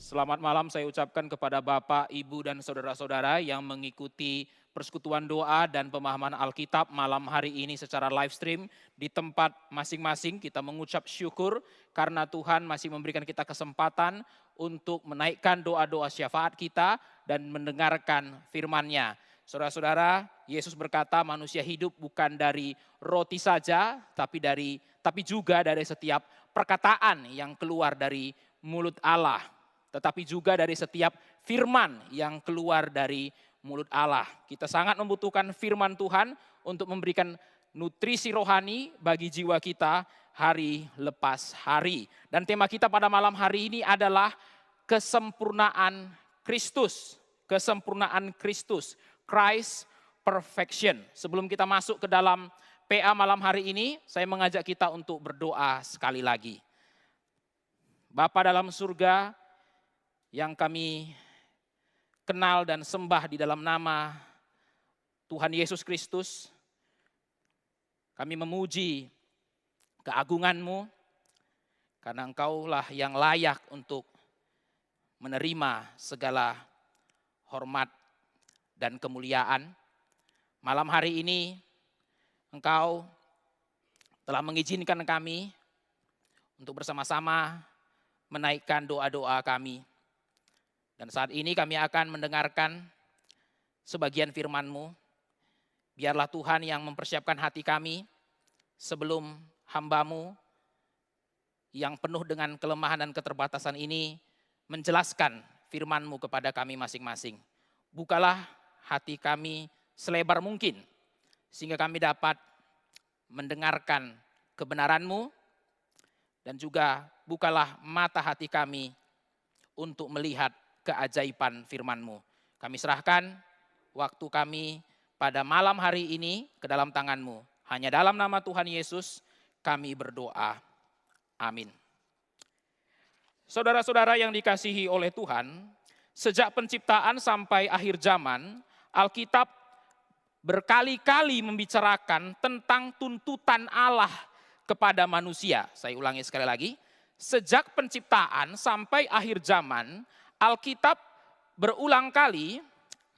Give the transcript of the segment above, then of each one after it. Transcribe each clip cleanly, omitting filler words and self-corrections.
Selamat malam saya ucapkan kepada Bapak, Ibu, dan saudara-saudara yang mengikuti persekutuan doa dan pemahaman Alkitab malam hari ini secara live stream di tempat masing-masing. Kita mengucap syukur karena Tuhan masih memberikan kita kesempatan untuk menaikkan doa-doa syafaat kita dan mendengarkan firman-Nya. Saudara-saudara, Yesus berkata manusia hidup bukan dari roti saja, tapi juga dari setiap perkataan yang keluar dari mulut Allah. Tetapi juga dari setiap firman yang keluar dari mulut Allah. Kita sangat membutuhkan firman Tuhan untuk memberikan nutrisi rohani bagi jiwa kita hari lepas hari. Dan tema kita pada malam hari ini adalah kesempurnaan Kristus. Kesempurnaan Kristus. Christ perfection. Sebelum kita masuk ke dalam PA malam hari ini, saya mengajak kita untuk berdoa sekali lagi. Bapa dalam surga, yang kami kenal dan sembah di dalam nama Tuhan Yesus Kristus, kami memuji keagungan-Mu, karena Engkaulah yang layak untuk menerima segala hormat dan kemuliaan. Malam hari ini Engkau telah mengizinkan kami untuk bersama-sama menaikkan doa-doa kami. Dan saat ini kami akan mendengarkan sebagian firman-Mu. Biarlah Tuhan yang mempersiapkan hati kami sebelum hamba-Mu yang penuh dengan kelemahan dan keterbatasan ini menjelaskan firman-Mu kepada kami masing-masing. Bukalah hati kami selebar mungkin sehingga kami dapat mendengarkan kebenaran-Mu, dan juga bukalah mata hati kami untuk melihat keajaiban firman-Mu. Kami serahkan waktu kami pada malam hari ini ke dalam tangan-Mu. Hanya dalam nama Tuhan Yesus kami berdoa. Amin. Saudara-saudara yang dikasihi oleh Tuhan, sejak penciptaan sampai akhir zaman, Alkitab berkali-kali membicarakan tentang tuntutan Allah kepada manusia. Saya ulangi sekali lagi. Sejak penciptaan sampai akhir zaman, Alkitab berulang kali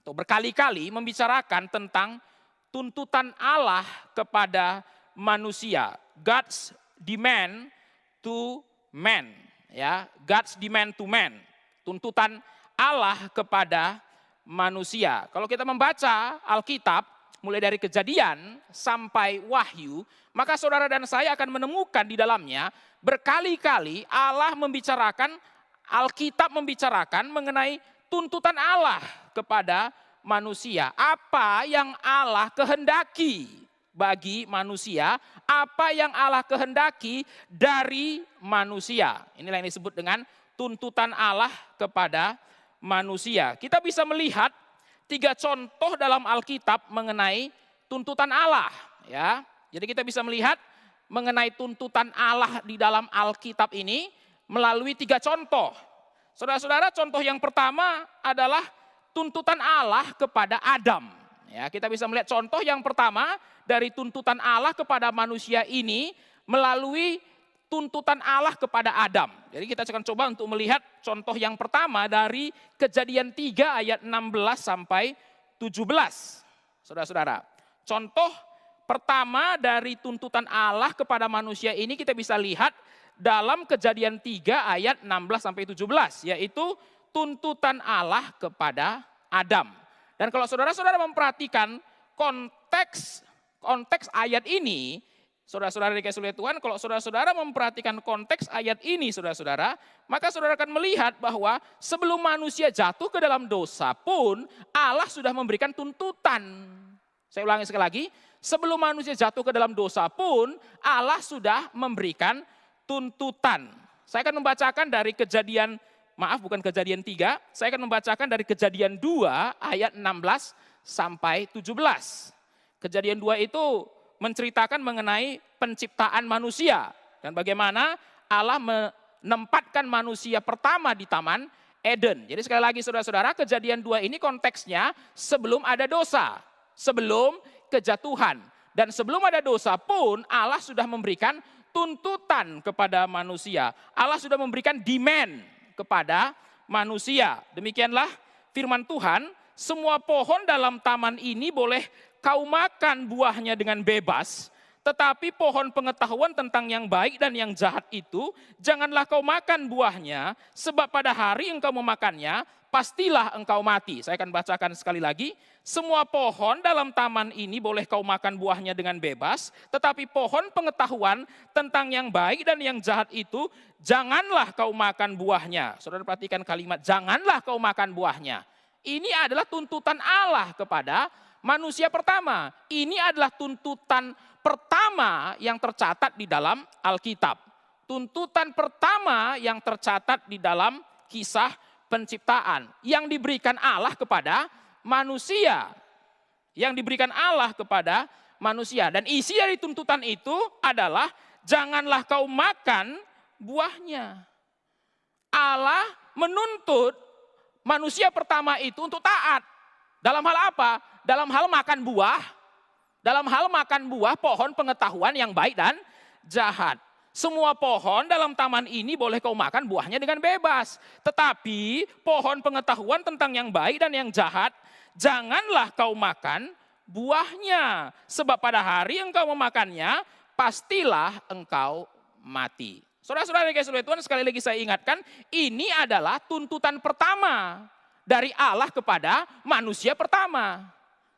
atau berkali-kali membicarakan tentang tuntutan Allah kepada manusia. God's demand to man, ya, God's demand to man. Tuntutan Allah kepada manusia. Kalau kita membaca Alkitab mulai dari Kejadian sampai Wahyu, maka saudara dan saya akan menemukan di dalamnya berkali-kali Allah membicarakan, Alkitab membicarakan mengenai tuntutan Allah kepada manusia. Apa yang Allah kehendaki bagi manusia, apa yang Allah kehendaki dari manusia. Inilah yang disebut dengan tuntutan Allah kepada manusia. Kita bisa melihat 3 contoh dalam Alkitab mengenai tuntutan Allah, ya. Jadi kita bisa melihat mengenai tuntutan Allah di dalam Alkitab ini melalui 3 contoh. Saudara-saudara, contoh yang pertama adalah tuntutan Allah kepada Adam. Ya, kita bisa melihat contoh yang pertama dari tuntutan Allah kepada manusia ini melalui tuntutan Allah kepada Adam. Jadi kita akan coba untuk melihat contoh yang pertama dari Kejadian 3 ayat 16 sampai 17. Saudara-saudara, contoh pertama dari tuntutan Allah kepada manusia ini kita bisa lihat dalam Kejadian 3 ayat 16 sampai 17, yaitu tuntutan Allah kepada Adam. Dan kalau saudara-saudara memperhatikan konteks ayat ini, saudara-saudara dikasihi oleh Tuhan, kalau saudara-saudara memperhatikan konteks ayat ini, saudara-saudara, maka saudara akan melihat bahwa sebelum manusia jatuh ke dalam dosa pun Allah sudah memberikan tuntutan. Saya ulangi sekali lagi, sebelum manusia jatuh ke dalam dosa pun Allah sudah memberikan tuntutan. Saya akan membacakan dari Kejadian 3, saya akan membacakan dari Kejadian 2 ayat 16 sampai 17. Kejadian 2 itu menceritakan mengenai penciptaan manusia dan bagaimana Allah menempatkan manusia pertama di Taman Eden. Jadi sekali lagi saudara-saudara, Kejadian 2 ini konteksnya sebelum ada dosa, sebelum kejatuhan. Dan sebelum ada dosa pun Allah sudah memberikan tuntutan kepada manusia. Allah sudah memberikan demand kepada manusia. Demikianlah firman Tuhan, semua pohon dalam taman ini boleh kau makan buahnya dengan bebas, tetapi pohon pengetahuan tentang yang baik dan yang jahat itu, janganlah kau makan buahnya, sebab pada hari engkau memakannya, pastilah engkau mati. Saya akan bacakan sekali lagi. Semua pohon dalam taman ini boleh kau makan buahnya dengan bebas, tetapi pohon pengetahuan tentang yang baik dan yang jahat itu, janganlah kau makan buahnya. Saudara perhatikan kalimat, janganlah kau makan buahnya. Ini adalah tuntutan Allah kepada manusia pertama. Ini adalah tuntutan pertama yang tercatat di dalam Alkitab. Tuntutan pertama yang tercatat di dalam kisah penciptaan yang diberikan Allah kepada manusia. Yang diberikan Allah kepada manusia. Dan isi dari tuntutan itu adalah janganlah kau makan buahnya. Allah menuntut manusia pertama itu untuk taat. Dalam hal apa? Dalam hal makan buah. Dalam hal makan buah pohon pengetahuan yang baik dan jahat. Semua pohon dalam taman ini boleh kau makan buahnya dengan bebas. Tetapi pohon pengetahuan tentang yang baik dan yang jahat, janganlah kau makan buahnya. Sebab pada hari engkau memakannya, pastilah engkau mati. Saudara-saudara yang kasih Tuhan, sekali lagi saya ingatkan, ini adalah tuntutan pertama dari Allah kepada manusia pertama.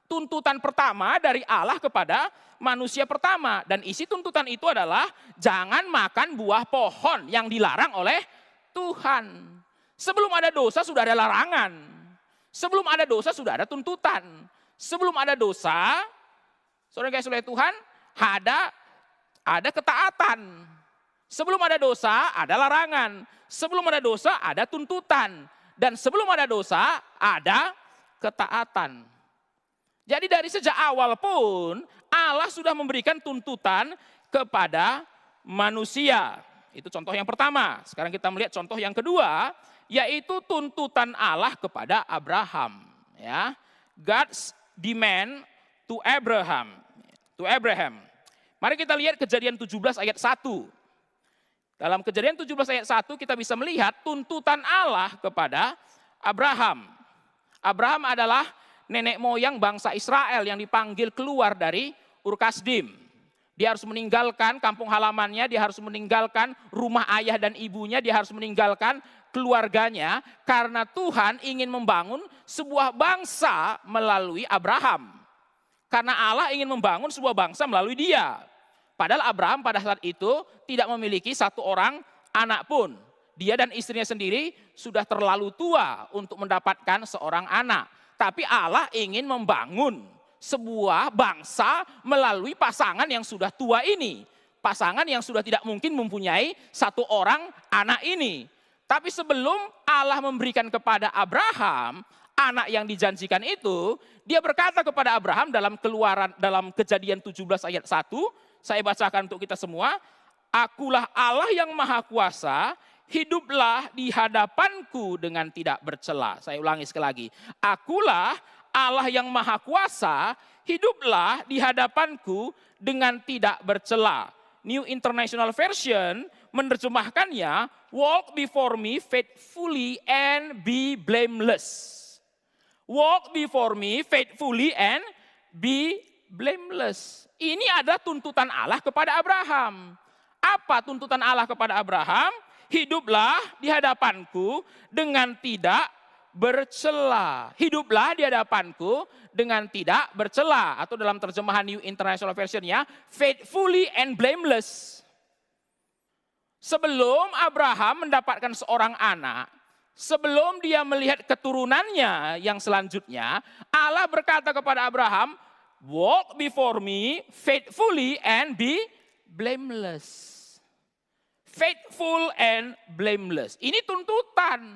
Tuntutan pertama dari Allah kepada manusia pertama. Dan isi tuntutan itu adalah jangan makan buah pohon yang dilarang oleh Tuhan. Sebelum ada dosa sudah ada larangan. Sebelum ada dosa sudah ada tuntutan. Sebelum ada dosa, saudara kasih oleh Tuhan, ada ketaatan. Sebelum ada dosa ada larangan. Sebelum ada dosa ada tuntutan. Dan sebelum ada dosa ada ketaatan. Jadi dari sejak awal pun Allah sudah memberikan tuntutan kepada manusia. Itu contoh yang pertama. Sekarang kita melihat contoh yang kedua, yaitu tuntutan Allah kepada Abraham. Ya, God's demand to Abraham. Mari kita lihat Kejadian 17 ayat 1. Dalam Kejadian 17 ayat 1 kita bisa melihat tuntutan Allah kepada Abraham. Abraham adalah nenek moyang bangsa Israel yang dipanggil keluar dari Ur Kasdim. Dia harus meninggalkan kampung halamannya, dia harus meninggalkan rumah ayah dan ibunya, dia harus meninggalkan keluarganya karena Tuhan ingin membangun sebuah bangsa melalui Abraham. Karena Allah ingin membangun sebuah bangsa melalui dia. Padahal Abraham pada saat itu tidak memiliki satu orang anak pun. Dia dan istrinya sendiri sudah terlalu tua untuk mendapatkan seorang anak. Tapi Allah ingin membangun sebuah bangsa melalui pasangan yang sudah tua ini. Pasangan yang sudah tidak mungkin mempunyai satu orang anak ini. Tapi sebelum Allah memberikan kepada Abraham anak yang dijanjikan itu, dia berkata kepada Abraham dalam Kejadian 17 ayat 1, saya bacakan untuk kita semua, akulah Allah yang maha kuasa, hiduplah di hadapanku dengan tidak bercela. Saya ulangi sekali lagi. Akulah Allah yang maha kuasa, hiduplah di hadapanku dengan tidak bercela. New International Version menerjemahkannya, walk before me faithfully and be blameless. Walk before me faithfully and be blameless. Ini adalah tuntutan Allah kepada Abraham. Apa tuntutan Allah kepada Abraham? Hiduplah di hadapanku dengan tidak bercela. Hiduplah di hadapanku dengan tidak bercela. Atau dalam terjemahan New International Version-nya, faithfully and blameless. Sebelum Abraham mendapatkan seorang anak, sebelum dia melihat keturunannya yang selanjutnya, Allah berkata kepada Abraham, walk before me faithfully and be blameless. Faithful and blameless. Ini tuntutan.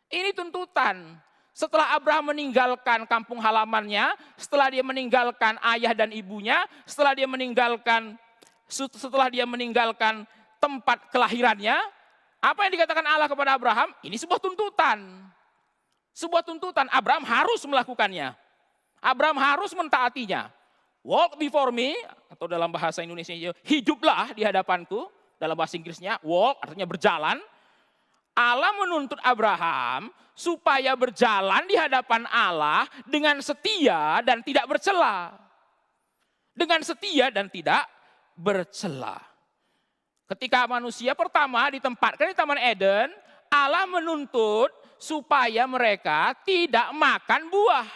Ini tuntutan. Setelah Abraham meninggalkan kampung halamannya, setelah dia meninggalkan ayah dan ibunya, setelah dia meninggalkan tempat kelahirannya, apa yang dikatakan Allah kepada Abraham? Ini sebuah tuntutan. Sebuah tuntutan, Abraham harus melakukannya. Abraham harus mentaatinya. Walk before me, atau dalam bahasa Indonesia, hiduplah di hadapanku. Dalam bahasa Inggrisnya, walk artinya berjalan. Allah menuntut Abraham supaya berjalan di hadapan Allah dengan setia dan tidak bercela. Dengan setia dan tidak bercela. Ketika manusia pertama ditempatkan di Taman Eden, Allah menuntut supaya mereka tidak makan buah.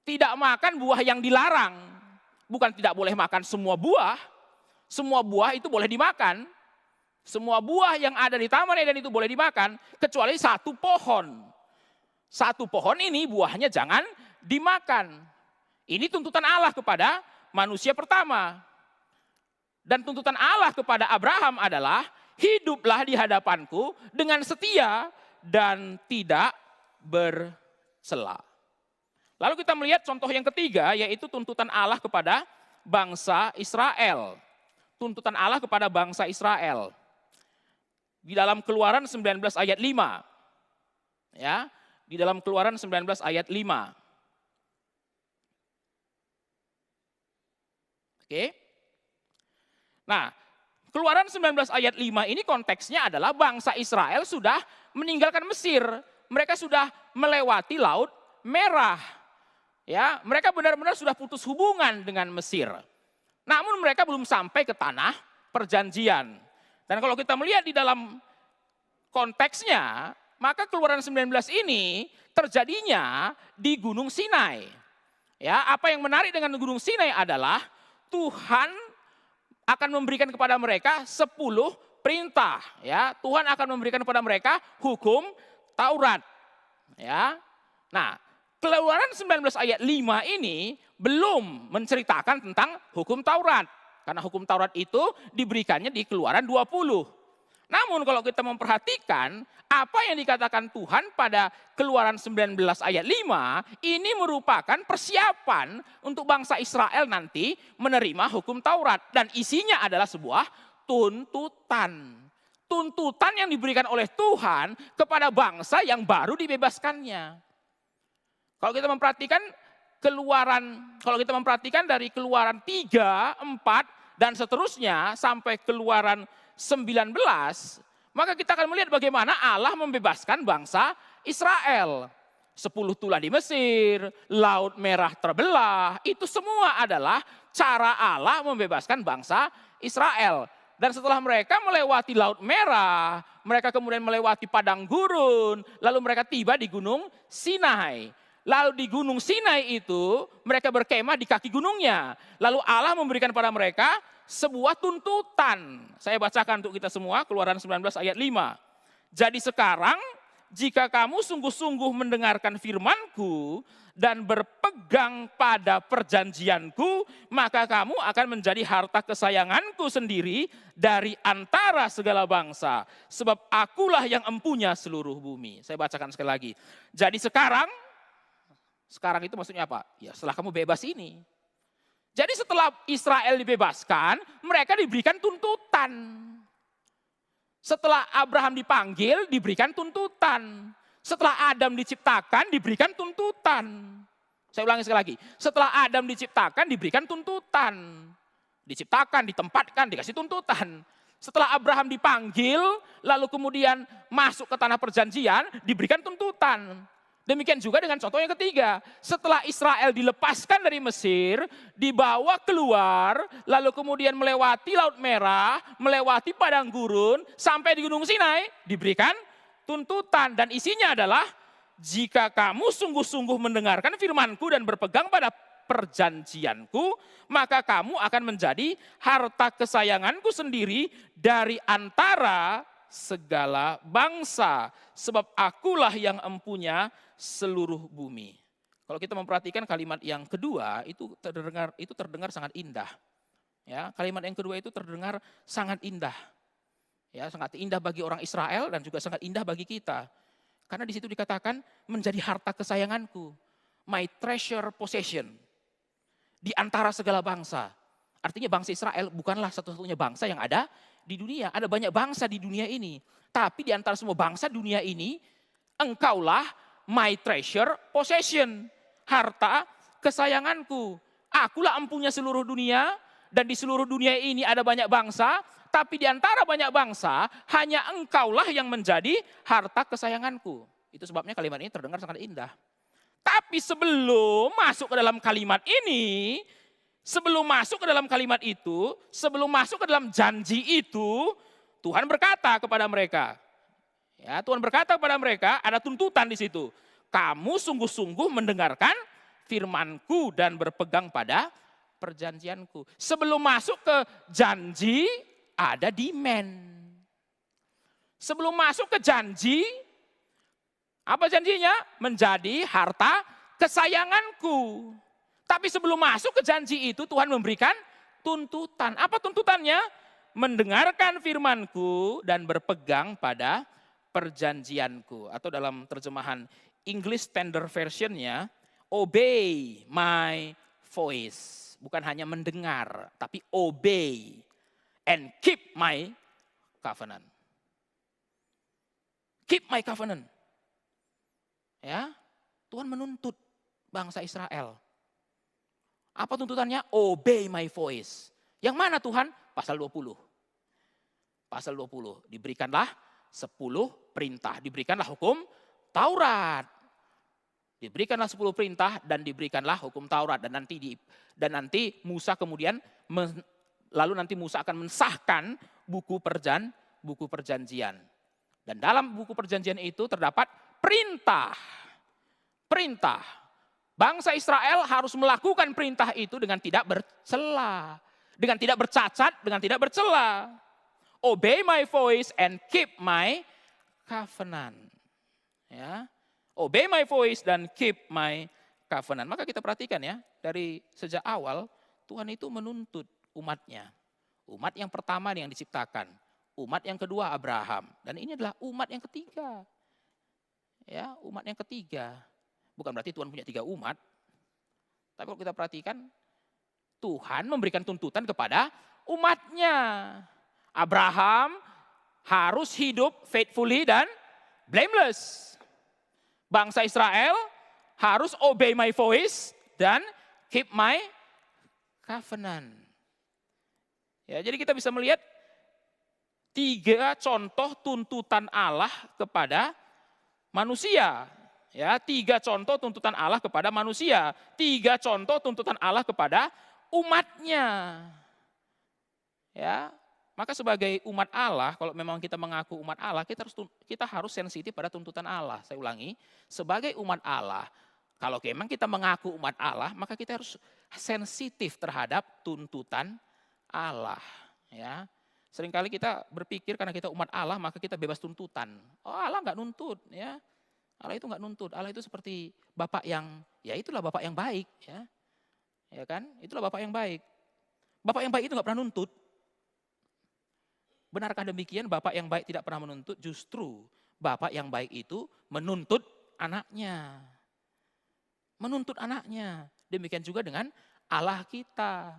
Tidak makan buah yang dilarang. Bukan tidak boleh makan semua buah. Semua buah itu boleh dimakan. Semua buah yang ada di Taman Eden itu boleh dimakan, kecuali satu pohon. Satu pohon ini buahnya jangan dimakan. Ini tuntutan Allah kepada manusia pertama. Dan tuntutan Allah kepada Abraham adalah, hiduplah di hadapanku dengan setia dan tidak bercela. Lalu kita melihat contoh yang ketiga, yaitu tuntutan Allah kepada bangsa Israel. Tuntutan Allah kepada bangsa Israel. Di dalam Keluaran 19 ayat 5. Ya, di dalam Keluaran 19 ayat 5. Oke. Nah, Keluaran 19 ayat 5 ini konteksnya adalah bangsa Israel sudah meninggalkan Mesir. Mereka sudah melewati Laut Merah. Ya, mereka benar-benar sudah putus hubungan dengan Mesir. Namun mereka belum sampai ke tanah perjanjian. Dan kalau kita melihat di dalam konteksnya, maka Keluaran 19 ini terjadinya di Gunung Sinai. Ya, apa yang menarik dengan Gunung Sinai adalah Tuhan akan memberikan kepada mereka 10 perintah. Ya, Tuhan akan memberikan kepada mereka hukum Taurat. Ya, nah, Keluaran 19 ayat 5 ini belum menceritakan tentang hukum Taurat. Karena hukum Taurat itu diberikannya di Keluaran 20. Namun kalau kita memperhatikan apa yang dikatakan Tuhan pada Keluaran 19 ayat 5, ini merupakan persiapan untuk bangsa Israel nanti menerima hukum Taurat. Dan isinya adalah sebuah tuntutan. Tuntutan yang diberikan oleh Tuhan kepada bangsa yang baru dibebaskannya. Kalau kita memperhatikan kalau kita memperhatikan dari Keluaran 3, 4, dan seterusnya sampai Keluaran 19, maka kita akan melihat bagaimana Allah membebaskan bangsa Israel. 10 tulah di Mesir, Laut Merah terbelah, itu semua adalah cara Allah membebaskan bangsa Israel. Dan setelah mereka melewati Laut Merah, mereka kemudian melewati padang gurun, lalu mereka tiba di Gunung Sinai. Lalu di Gunung Sinai itu mereka berkemah di kaki gunungnya. Lalu Allah memberikan pada mereka sebuah tuntutan. Saya bacakan untuk kita semua, Keluaran 19 ayat 5. Jadi sekarang jika kamu sungguh-sungguh mendengarkan firman-Ku dan berpegang pada perjanjian-Ku, maka kamu akan menjadi harta kesayangan-Ku sendiri dari antara segala bangsa. Sebab akulah yang empunya seluruh bumi. Saya bacakan sekali lagi. Jadi sekarang itu maksudnya apa? Ya setelah kamu bebas ini. Jadi setelah Israel dibebaskan, mereka diberikan tuntutan. Setelah Abraham dipanggil, diberikan tuntutan. Setelah Adam diciptakan, diberikan tuntutan. Saya ulangi sekali lagi. Setelah Adam diciptakan, diberikan tuntutan. Diciptakan, ditempatkan, dikasih tuntutan. Setelah Abraham dipanggil, lalu kemudian masuk ke tanah perjanjian, diberikan tuntutan. Demikian juga dengan contoh yang ketiga. Setelah Israel dilepaskan dari Mesir, dibawa keluar, lalu kemudian melewati Laut Merah, melewati padang gurun, sampai di Gunung Sinai, diberikan tuntutan. Dan isinya adalah, jika kamu sungguh-sungguh mendengarkan firman-Ku dan berpegang pada perjanjian-Ku, maka kamu akan menjadi harta kesayangan-Ku sendiri dari antara segala bangsa. Sebab akulah yang empunya seluruh bumi. Kalau kita memperhatikan kalimat yang kedua itu terdengar sangat indah. Ya, kalimat yang kedua itu terdengar sangat indah. Ya, sangat indah bagi orang Israel dan juga sangat indah bagi kita. Karena di situ dikatakan menjadi harta kesayanganku, my treasure possession di antara segala bangsa. Artinya bangsa Israel bukanlah satu-satunya bangsa yang ada di dunia. Ada banyak bangsa di dunia ini. Tapi di antara semua bangsa dunia ini, engkaulah my treasure possession, harta kesayanganku. Akulah empunya seluruh dunia, dan di seluruh dunia ini ada banyak bangsa, tapi di antara banyak bangsa, hanya engkaulah yang menjadi harta kesayanganku. Itu sebabnya kalimat ini terdengar sangat indah. Tapi sebelum masuk ke dalam kalimat ini, sebelum masuk ke dalam kalimat itu, sebelum masuk ke dalam janji itu, Tuhan berkata kepada mereka, ya, Tuhan berkata kepada mereka, ada tuntutan di situ. Kamu sungguh-sungguh mendengarkan firmanku dan berpegang pada perjanjianku. Sebelum masuk ke janji, ada demand. Sebelum masuk ke janji, apa janjinya? Menjadi harta kesayanganku. Tapi sebelum masuk ke janji itu, Tuhan memberikan tuntutan. Apa tuntutannya? Mendengarkan firmanku dan berpegang pada perjanjianku. Atau dalam terjemahan English Standard Version-nya, obey my voice. Bukan hanya mendengar, tapi obey and keep my covenant. Keep my covenant. Ya, Tuhan menuntut bangsa Israel. Apa tuntutannya? Obey my voice. Yang mana Tuhan? Pasal 20. Pasal 20. Diberikanlah 10 perintah. Diberikanlah hukum Taurat. Diberikanlah 10 perintah dan diberikanlah hukum Taurat. Dan nanti Musa kemudian, lalu nanti Musa akan mensahkan buku perjanjian. Dan dalam buku perjanjian itu terdapat perintah. Perintah. Bangsa Israel harus melakukan perintah itu dengan tidak bercela. Dengan tidak bercacat, dengan tidak bercela. Obey my voice and keep my covenant. Ya. Obey my voice dan keep my covenant. Maka kita perhatikan ya, dari sejak awal Tuhan itu menuntut umatnya. Umat yang pertama yang diciptakan. Umat yang kedua Abraham. Dan ini adalah umat yang ketiga. Ya, umat yang ketiga. Bukan berarti Tuhan punya 3 umat. Tapi kalau kita perhatikan, Tuhan memberikan tuntutan kepada umatnya. Abraham harus hidup faithfully dan blameless. Bangsa Israel harus obey my voice dan keep my covenant. Ya, jadi kita bisa melihat 3 contoh tuntutan Allah kepada manusia. Ya, 3 contoh tuntutan Allah kepada manusia. 3 contoh tuntutan Allah kepada umatnya. Ya, maka sebagai umat Allah, kalau memang kita mengaku umat Allah, kita harus sensitif pada tuntutan Allah. Saya ulangi, sebagai umat Allah, kalau memang kita mengaku umat Allah, maka kita harus sensitif terhadap tuntutan Allah. Ya, seringkali kita berpikir karena kita umat Allah, maka kita bebas tuntutan. Oh, Allah nggak nuntut, ya. Allah itu nggak nuntut. Allah itu seperti Bapak yang, ya itulah Bapak yang baik, ya. Ya kan? Itulah Bapak yang baik. Bapak yang baik itu nggak pernah nuntut. Benarkah demikian? Bapak yang baik tidak pernah menuntut? Justru Bapak yang baik itu menuntut anaknya. Menuntut anaknya. Demikian juga dengan Allah kita.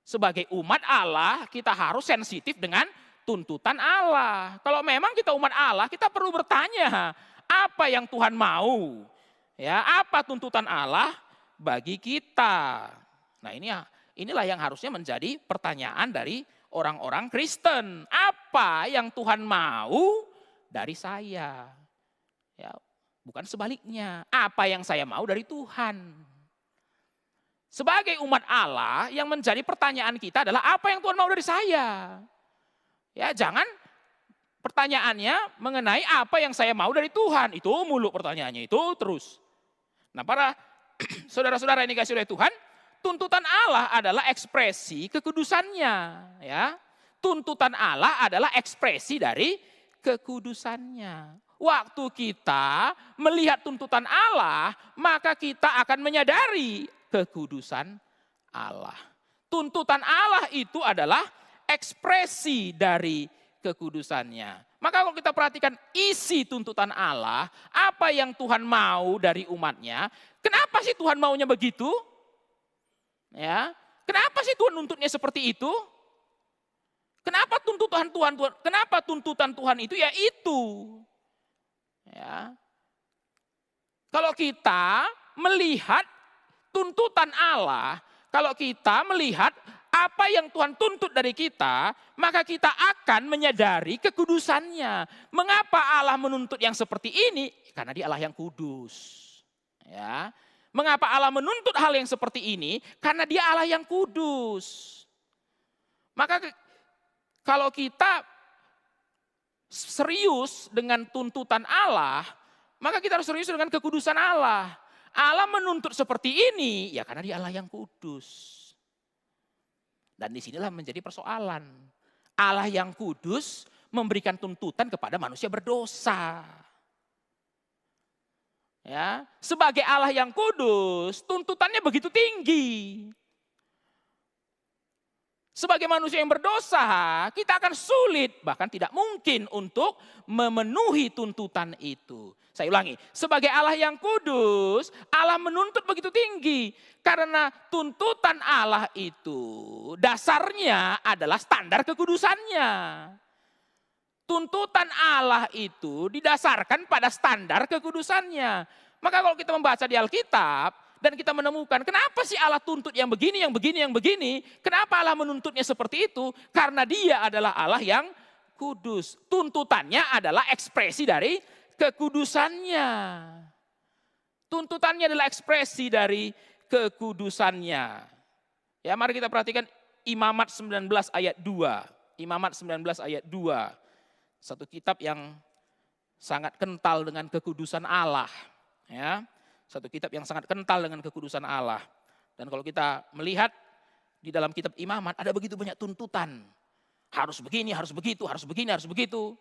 Sebagai umat Allah, kita harus sensitif dengan tuntutan Allah. Kalau memang kita umat Allah, kita perlu bertanya, apa yang Tuhan mau? Ya, apa tuntutan Allah bagi kita? Nah, inilah yang harusnya menjadi pertanyaan dari orang-orang Kristen. Apa yang Tuhan mau dari saya? Ya, bukan sebaliknya. Apa yang saya mau dari Tuhan? Sebagai umat Allah, yang menjadi pertanyaan kita adalah apa yang Tuhan mau dari saya? Ya, jangan pertanyaannya mengenai apa yang saya mau dari Tuhan. Itu mulu pertanyaannya, itu terus. Nah, para saudara-saudara yang dikasihi oleh Tuhan, tuntutan Allah adalah ekspresi kekudusannya, ya. Tuntutan Allah adalah ekspresi dari kekudusannya. Waktu kita melihat tuntutan Allah, maka kita akan menyadari kekudusan Allah. Tuntutan Allah itu adalah ekspresi dari kekudusannya. Maka kalau kita perhatikan isi tuntutan Allah, apa yang Tuhan mau dari umatnya, kenapa sih Tuhan maunya begitu? Ya, kenapa sih Tuhan nuntutnya seperti itu? Kenapa tuntutan Tuhan? Kenapa tuntutan Tuhan itu ya itu? Ya. Kalau kita melihat tuntutan Allah, kalau kita melihat apa yang Tuhan tuntut dari kita, maka kita akan menyadari kekudusannya. Mengapa Allah menuntut yang seperti ini? Karena Dia Allah yang kudus. Ya. Mengapa Allah menuntut hal yang seperti ini? Karena Dia Allah yang kudus. Maka kalau kita serius dengan tuntutan Allah, maka kita harus serius dengan kekudusan Allah. Allah menuntut seperti ini, ya karena Dia Allah yang kudus. Dan disinilah menjadi persoalan. Allah yang kudus memberikan tuntutan kepada manusia berdosa. Ya, sebagai Allah yang kudus, tuntutannya begitu tinggi. Sebagai manusia yang berdosa, kita akan sulit, bahkan tidak mungkin untuk memenuhi tuntutan itu. Saya ulangi, sebagai Allah yang kudus, Allah menuntut begitu tinggi. Karena tuntutan Allah itu dasarnya adalah standar kekudusannya. Tuntutan Allah itu didasarkan pada standar kekudusannya. Maka kalau kita membaca di Alkitab, dan kita menemukan kenapa sih Allah tuntut yang begini, yang begini, yang begini. Kenapa Allah menuntutnya seperti itu? Karena Dia adalah Allah yang kudus. Tuntutannya adalah ekspresi dari kekudusannya. Tuntutannya adalah ekspresi dari kekudusannya. Ya, mari kita perhatikan Imamat 19 ayat 2. Imamat 19 ayat 2. Satu kitab yang sangat kental dengan kekudusan Allah. Ya. Satu kitab yang sangat kental dengan kekudusan Allah. Dan kalau kita melihat di dalam kitab Imamat ada begitu banyak tuntutan. Harus begini, harus begitu, harus begini, harus begitu.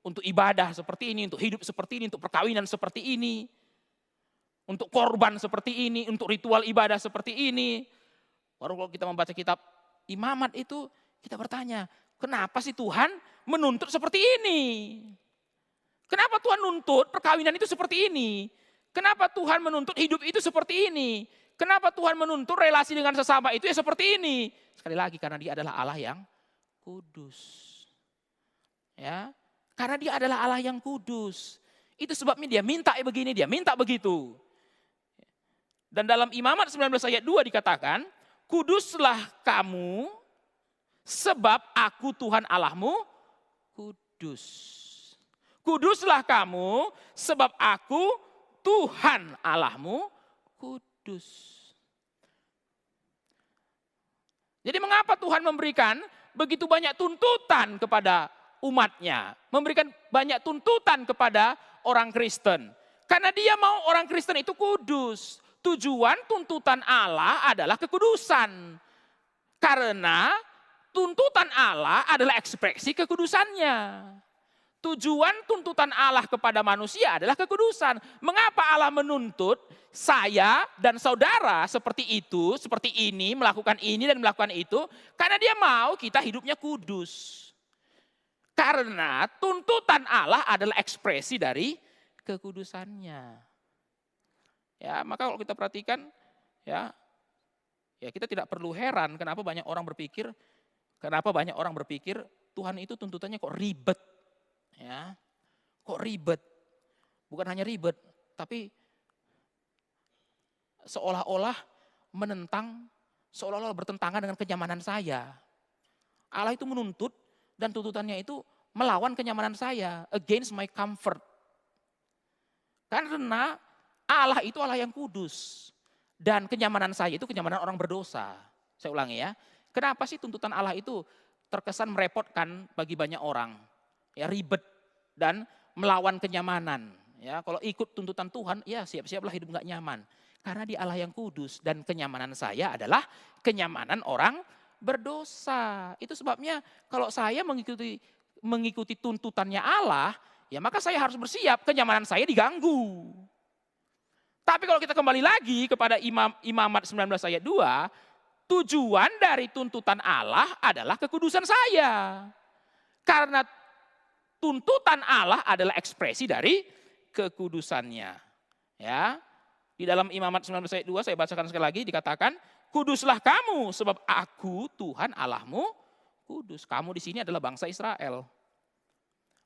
Untuk ibadah seperti ini, untuk hidup seperti ini, untuk perkawinan seperti ini. Untuk korban seperti ini, untuk ritual ibadah seperti ini. Baru kalau kita membaca kitab Imamat itu kita bertanya, kenapa sih Tuhan menuntut seperti ini? Kenapa Tuhan nuntut perkawinan itu seperti ini? Kenapa Tuhan menuntut hidup itu seperti ini? Kenapa Tuhan menuntut relasi dengan sesama itu ya seperti ini? Sekali lagi karena Dia adalah Allah yang kudus. Ya, karena Dia adalah Allah yang kudus. Itu sebabnya Dia minta begini, Dia minta begitu. Dan dalam Imamat 19 ayat 2 dikatakan, kuduslah kamu sebab aku Tuhan Allahmu kudus. Kuduslah kamu sebab aku Tuhan Allahmu kudus. Jadi mengapa Tuhan memberikan begitu banyak tuntutan kepada umatnya? Memberikan banyak tuntutan kepada orang Kristen. Karena Dia mau orang Kristen itu kudus. Tujuan tuntutan Allah adalah kekudusan. Karena tuntutan Allah adalah ekspresi kekudusannya. Tujuan tuntutan Allah kepada manusia adalah kekudusan. Mengapa Allah menuntut saya dan saudara seperti itu, seperti ini, melakukan ini dan melakukan itu? Karena Dia mau kita hidupnya kudus. Karena tuntutan Allah adalah ekspresi dari kekudusannya. Ya, maka kalau kita perhatikan, ya kita tidak perlu heran kenapa banyak orang berpikir Tuhan itu tuntutannya kok ribet. Ya, kok ribet? Bukan hanya ribet, tapi seolah-olah bertentangan dengan kenyamanan saya. Allah itu menuntut dan tuntutannya itu melawan kenyamanan saya, against my comfort. Karena Allah itu Allah yang kudus dan kenyamanan saya itu kenyamanan orang berdosa. Saya ulangi ya, kenapa sih tuntutan Allah itu terkesan merepotkan bagi banyak orang? Ya, ribet dan melawan kenyamanan. Ya, kalau ikut tuntutan Tuhan, ya siap-siaplah hidup gak nyaman. Karena Dia Allah yang kudus dan kenyamanan saya adalah kenyamanan orang berdosa. Itu sebabnya kalau saya mengikuti tuntutannya Allah, ya maka saya harus bersiap kenyamanan saya diganggu. Tapi kalau kita kembali lagi kepada Imamat 19 ayat 2, tujuan dari tuntutan Allah adalah kekudusan saya. Karena tuntutan Allah adalah ekspresi dari kekudusannya. Ya. Di dalam Imamat 19 ayat 2 saya bacakan sekali lagi dikatakan, kuduslah kamu sebab aku Tuhan Allahmu kudus. Kamu di sini adalah bangsa Israel.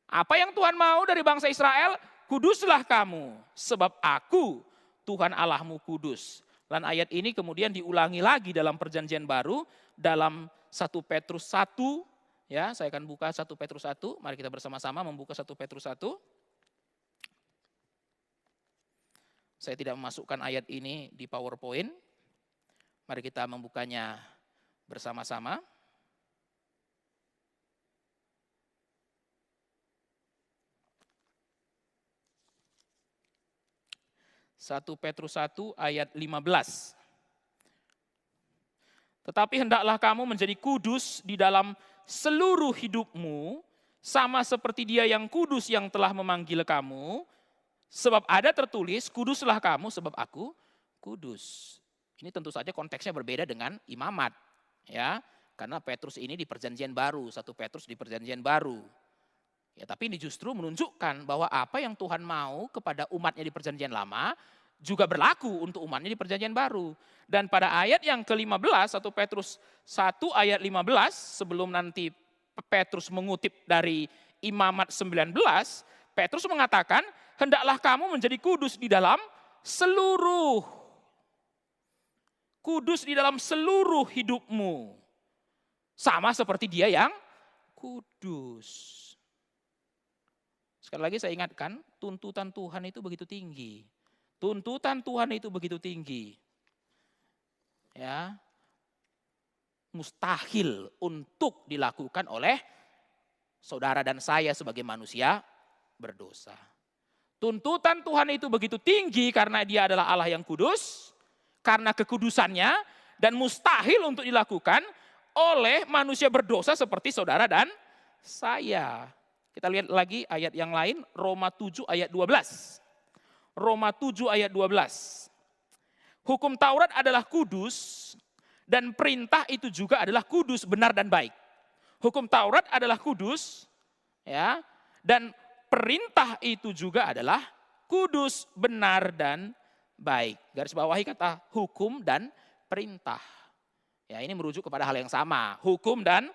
Apa yang Tuhan mau dari bangsa Israel? Kuduslah kamu sebab aku Tuhan Allahmu kudus. Dan ayat ini kemudian diulangi lagi dalam perjanjian baru, dalam 1 Petrus 1, ya, saya akan buka 1 Petrus 1, mari kita bersama-sama membuka 1 Petrus 1. Saya tidak memasukkan ayat ini di PowerPoint, mari kita membukanya bersama-sama. 1 Petrus 1 ayat 15. Tetapi hendaklah kamu menjadi kudus di dalam seluruh hidupmu, sama seperti Dia yang kudus yang telah memanggil kamu. Sebab ada tertulis, kuduslah kamu sebab aku kudus. Ini tentu saja konteksnya berbeda dengan imamat, ya. Karena Petrus ini di perjanjian baru, 1 Petrus di perjanjian baru. Ya, tapi ini justru menunjukkan bahwa apa yang Tuhan mau kepada umatnya di perjanjian lama juga berlaku untuk umatnya di perjanjian baru. Dan pada ayat yang ke-15, 1 Petrus 1 ayat 15, sebelum nanti Petrus mengutip dari Imamat 19, Petrus mengatakan, hendaklah kamu menjadi kudus di dalam seluruh hidupmu. Sama seperti Dia yang kudus. Sekali lagi saya ingatkan, tuntutan Tuhan itu begitu tinggi. Tuntutan Tuhan itu begitu tinggi. Ya. Mustahil untuk dilakukan oleh saudara dan saya sebagai manusia berdosa. Tuntutan Tuhan itu begitu tinggi karena Dia adalah Allah yang kudus, karena kekudusannya, dan mustahil untuk dilakukan oleh manusia berdosa seperti saudara dan saya. Kita lihat lagi ayat yang lain, Roma 7 ayat 12. Roma 7 ayat 12. Hukum Taurat adalah kudus dan perintah itu juga adalah kudus, benar dan baik. Hukum Taurat adalah kudus, ya, dan perintah itu juga adalah kudus, benar dan baik. Garis bawahi kata hukum dan perintah. Ya, ini merujuk kepada hal yang sama, hukum dan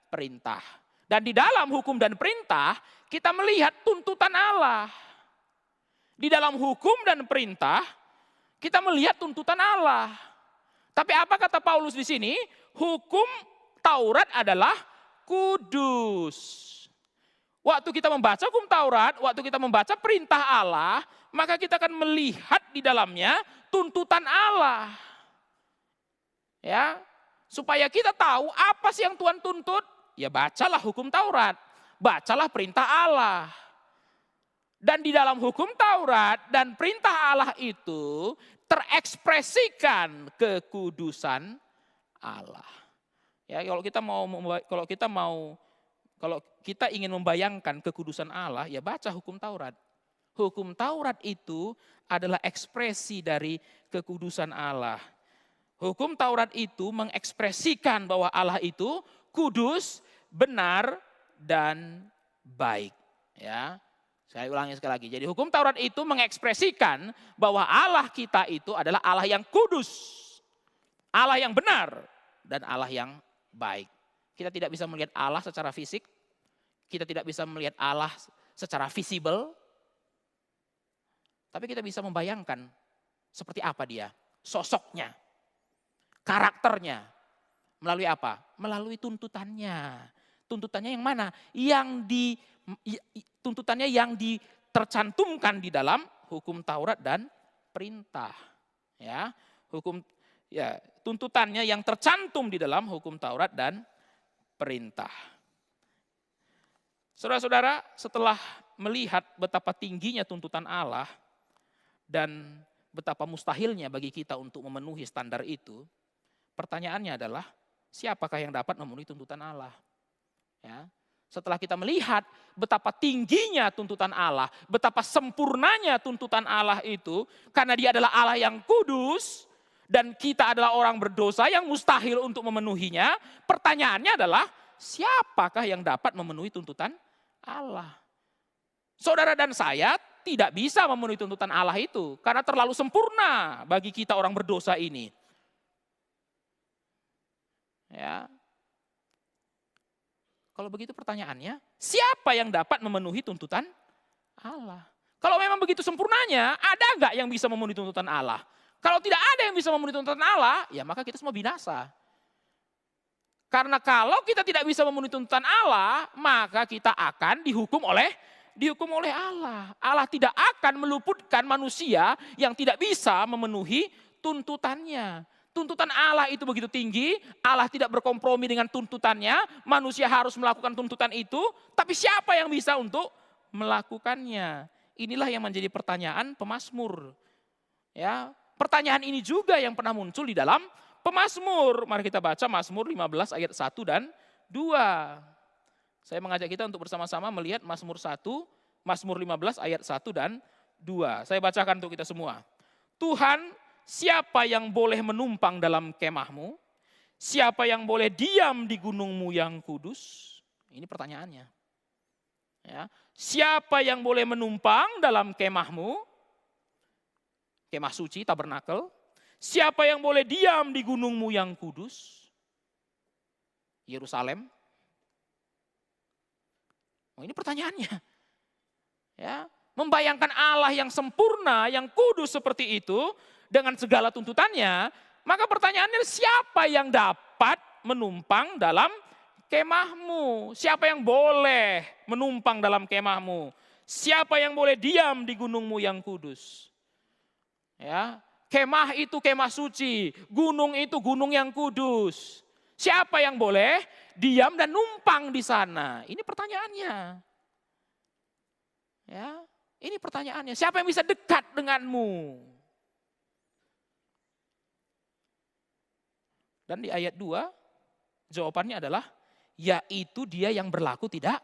perintah. Dan di dalam hukum dan perintah, kita melihat tuntutan Allah. Di dalam hukum dan perintah, kita melihat tuntutan Allah. Tapi apa kata Paulus di sini? Hukum Taurat adalah kudus. Waktu kita membaca hukum Taurat, waktu kita membaca perintah Allah, maka kita akan melihat di dalamnya tuntutan Allah. Ya, supaya kita tahu apa sih yang Tuhan tuntut. Ya bacalah hukum Taurat, bacalah perintah Allah. Dan di dalam hukum Taurat dan perintah Allah itu terekspresikan kekudusan Allah. Ya, kalau kita ingin membayangkan kekudusan Allah, ya baca hukum Taurat. Hukum Taurat itu adalah ekspresi dari kekudusan Allah. Hukum Taurat itu mengekspresikan bahwa Allah itu kudus, benar, dan baik. Ya, saya ulangi sekali lagi. Jadi hukum Taurat itu mengekspresikan bahwa Allah kita itu adalah Allah yang kudus, Allah yang benar, dan Allah yang baik. Kita tidak bisa melihat Allah secara fisik, kita tidak bisa melihat Allah secara visible, tapi kita bisa membayangkan seperti apa Dia, sosoknya, karakternya. Melalui apa? Melalui tuntutannya. Tuntutannya yang mana? Tuntutannya yang tercantumkan di dalam hukum Taurat dan perintah. Ya, tuntutannya yang tercantum di dalam hukum Taurat dan perintah. Saudara-saudara, setelah melihat betapa tingginya tuntutan Allah dan betapa mustahilnya bagi kita untuk memenuhi standar itu, pertanyaannya adalah, siapakah yang dapat memenuhi tuntutan Allah? Ya. Setelah kita melihat betapa tingginya tuntutan Allah, betapa sempurnanya tuntutan Allah itu, karena Dia adalah Allah yang kudus, dan kita adalah orang berdosa yang mustahil untuk memenuhinya, pertanyaannya adalah, siapakah yang dapat memenuhi tuntutan Allah? Saudara dan saya tidak bisa memenuhi tuntutan Allah itu, karena terlalu sempurna bagi kita orang berdosa ini. Ya. Kalau begitu pertanyaannya, siapa yang dapat memenuhi tuntutan Allah? Kalau memang begitu sempurnanya, ada enggak yang bisa memenuhi tuntutan Allah? Kalau tidak ada yang bisa memenuhi tuntutan Allah, ya maka kita semua binasa. Karena kalau kita tidak bisa memenuhi tuntutan Allah, maka kita akan dihukum oleh Allah. Allah tidak akan meluputkan manusia yang tidak bisa memenuhi tuntutannya. Tuntutan Allah itu begitu tinggi, Allah tidak berkompromi dengan tuntutannya, manusia harus melakukan tuntutan itu, tapi siapa yang bisa untuk melakukannya? Inilah yang menjadi pertanyaan pemazmur. Ya, pertanyaan ini juga yang pernah muncul di dalam pemazmur. Mari kita baca Mazmur 15 ayat 1 dan 2. Saya mengajak kita untuk bersama-sama melihat Mazmur 1, Mazmur 15 ayat 1 dan 2. Saya bacakan untuk kita semua. Tuhan, siapa yang boleh menumpang dalam kemahmu? Siapa yang boleh diam di gunungmu yang kudus? Ini pertanyaannya. Ya. Siapa yang boleh menumpang dalam kemahmu? Kemah suci, tabernakel. Siapa yang boleh diam di gunungmu yang kudus? Yerusalem. Oh, ini pertanyaannya. Ya, membayangkan Allah yang sempurna, yang kudus seperti itu dengan segala tuntutannya, maka pertanyaannya siapa yang dapat menumpang dalam kemahmu? Siapa yang boleh menumpang dalam kemahmu? Siapa yang boleh diam di gunungmu yang kudus? Ya, kemah itu kemah suci, gunung itu gunung yang kudus. Siapa yang boleh diam dan numpang di sana? Ini pertanyaannya. Ya, ini pertanyaannya. Siapa yang bisa dekat denganmu? Dan di ayat 2, jawabannya adalah, yaitu dia yang berlaku tidak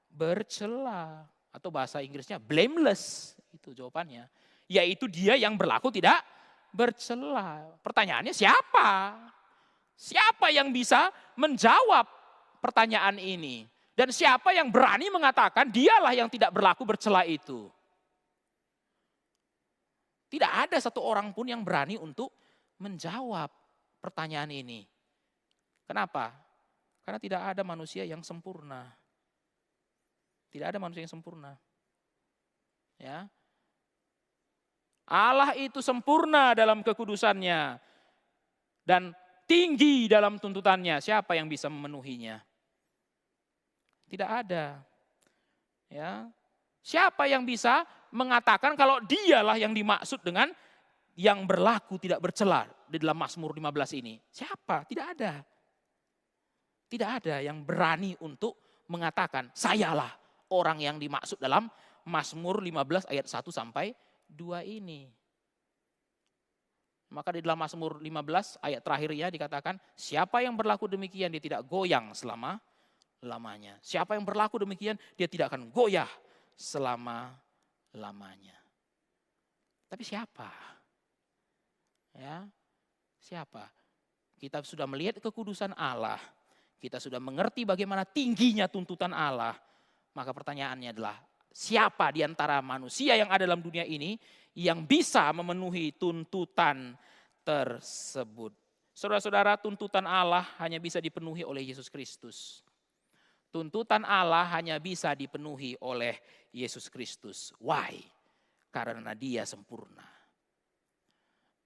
bercela. Atau bahasa Inggrisnya blameless, itu jawabannya. Yaitu dia yang berlaku tidak bercela. Pertanyaannya siapa? Siapa yang bisa menjawab pertanyaan ini? Dan siapa yang berani mengatakan dialah yang tidak berlaku bercela itu? Tidak ada satu orang pun yang berani untuk menjawab pertanyaan ini. Kenapa? Karena tidak ada manusia yang sempurna. Tidak ada manusia yang sempurna. Ya. Allah itu sempurna dalam kekudusannya dan tinggi dalam tuntutannya. Siapa yang bisa memenuhinya? Tidak ada. Ya. Siapa yang bisa mengatakan kalau dialah yang dimaksud dengan yang berlaku tidak bercela di dalam Mazmur 15 ini? Siapa? Tidak ada. Tidak ada yang berani untuk mengatakan sayalah orang yang dimaksud dalam Mazmur 15 ayat 1 sampai 2 ini. Maka di dalam Mazmur 15 ayat terakhirnya dikatakan, siapa yang berlaku demikian dia tidak goyang selama-lamanya. Siapa yang berlaku demikian dia tidak akan goyah selama-lamanya. Tapi siapa? Ya, siapa? Kita sudah melihat kekudusan Allah. Kita sudah mengerti bagaimana tingginya tuntutan Allah. Maka pertanyaannya adalah, siapa di antara manusia yang ada dalam dunia ini yang bisa memenuhi tuntutan tersebut? Saudara-saudara, tuntutan Allah hanya bisa dipenuhi oleh Yesus Kristus. Tuntutan Allah hanya bisa dipenuhi oleh Yesus Kristus. Why? Karena Dia sempurna.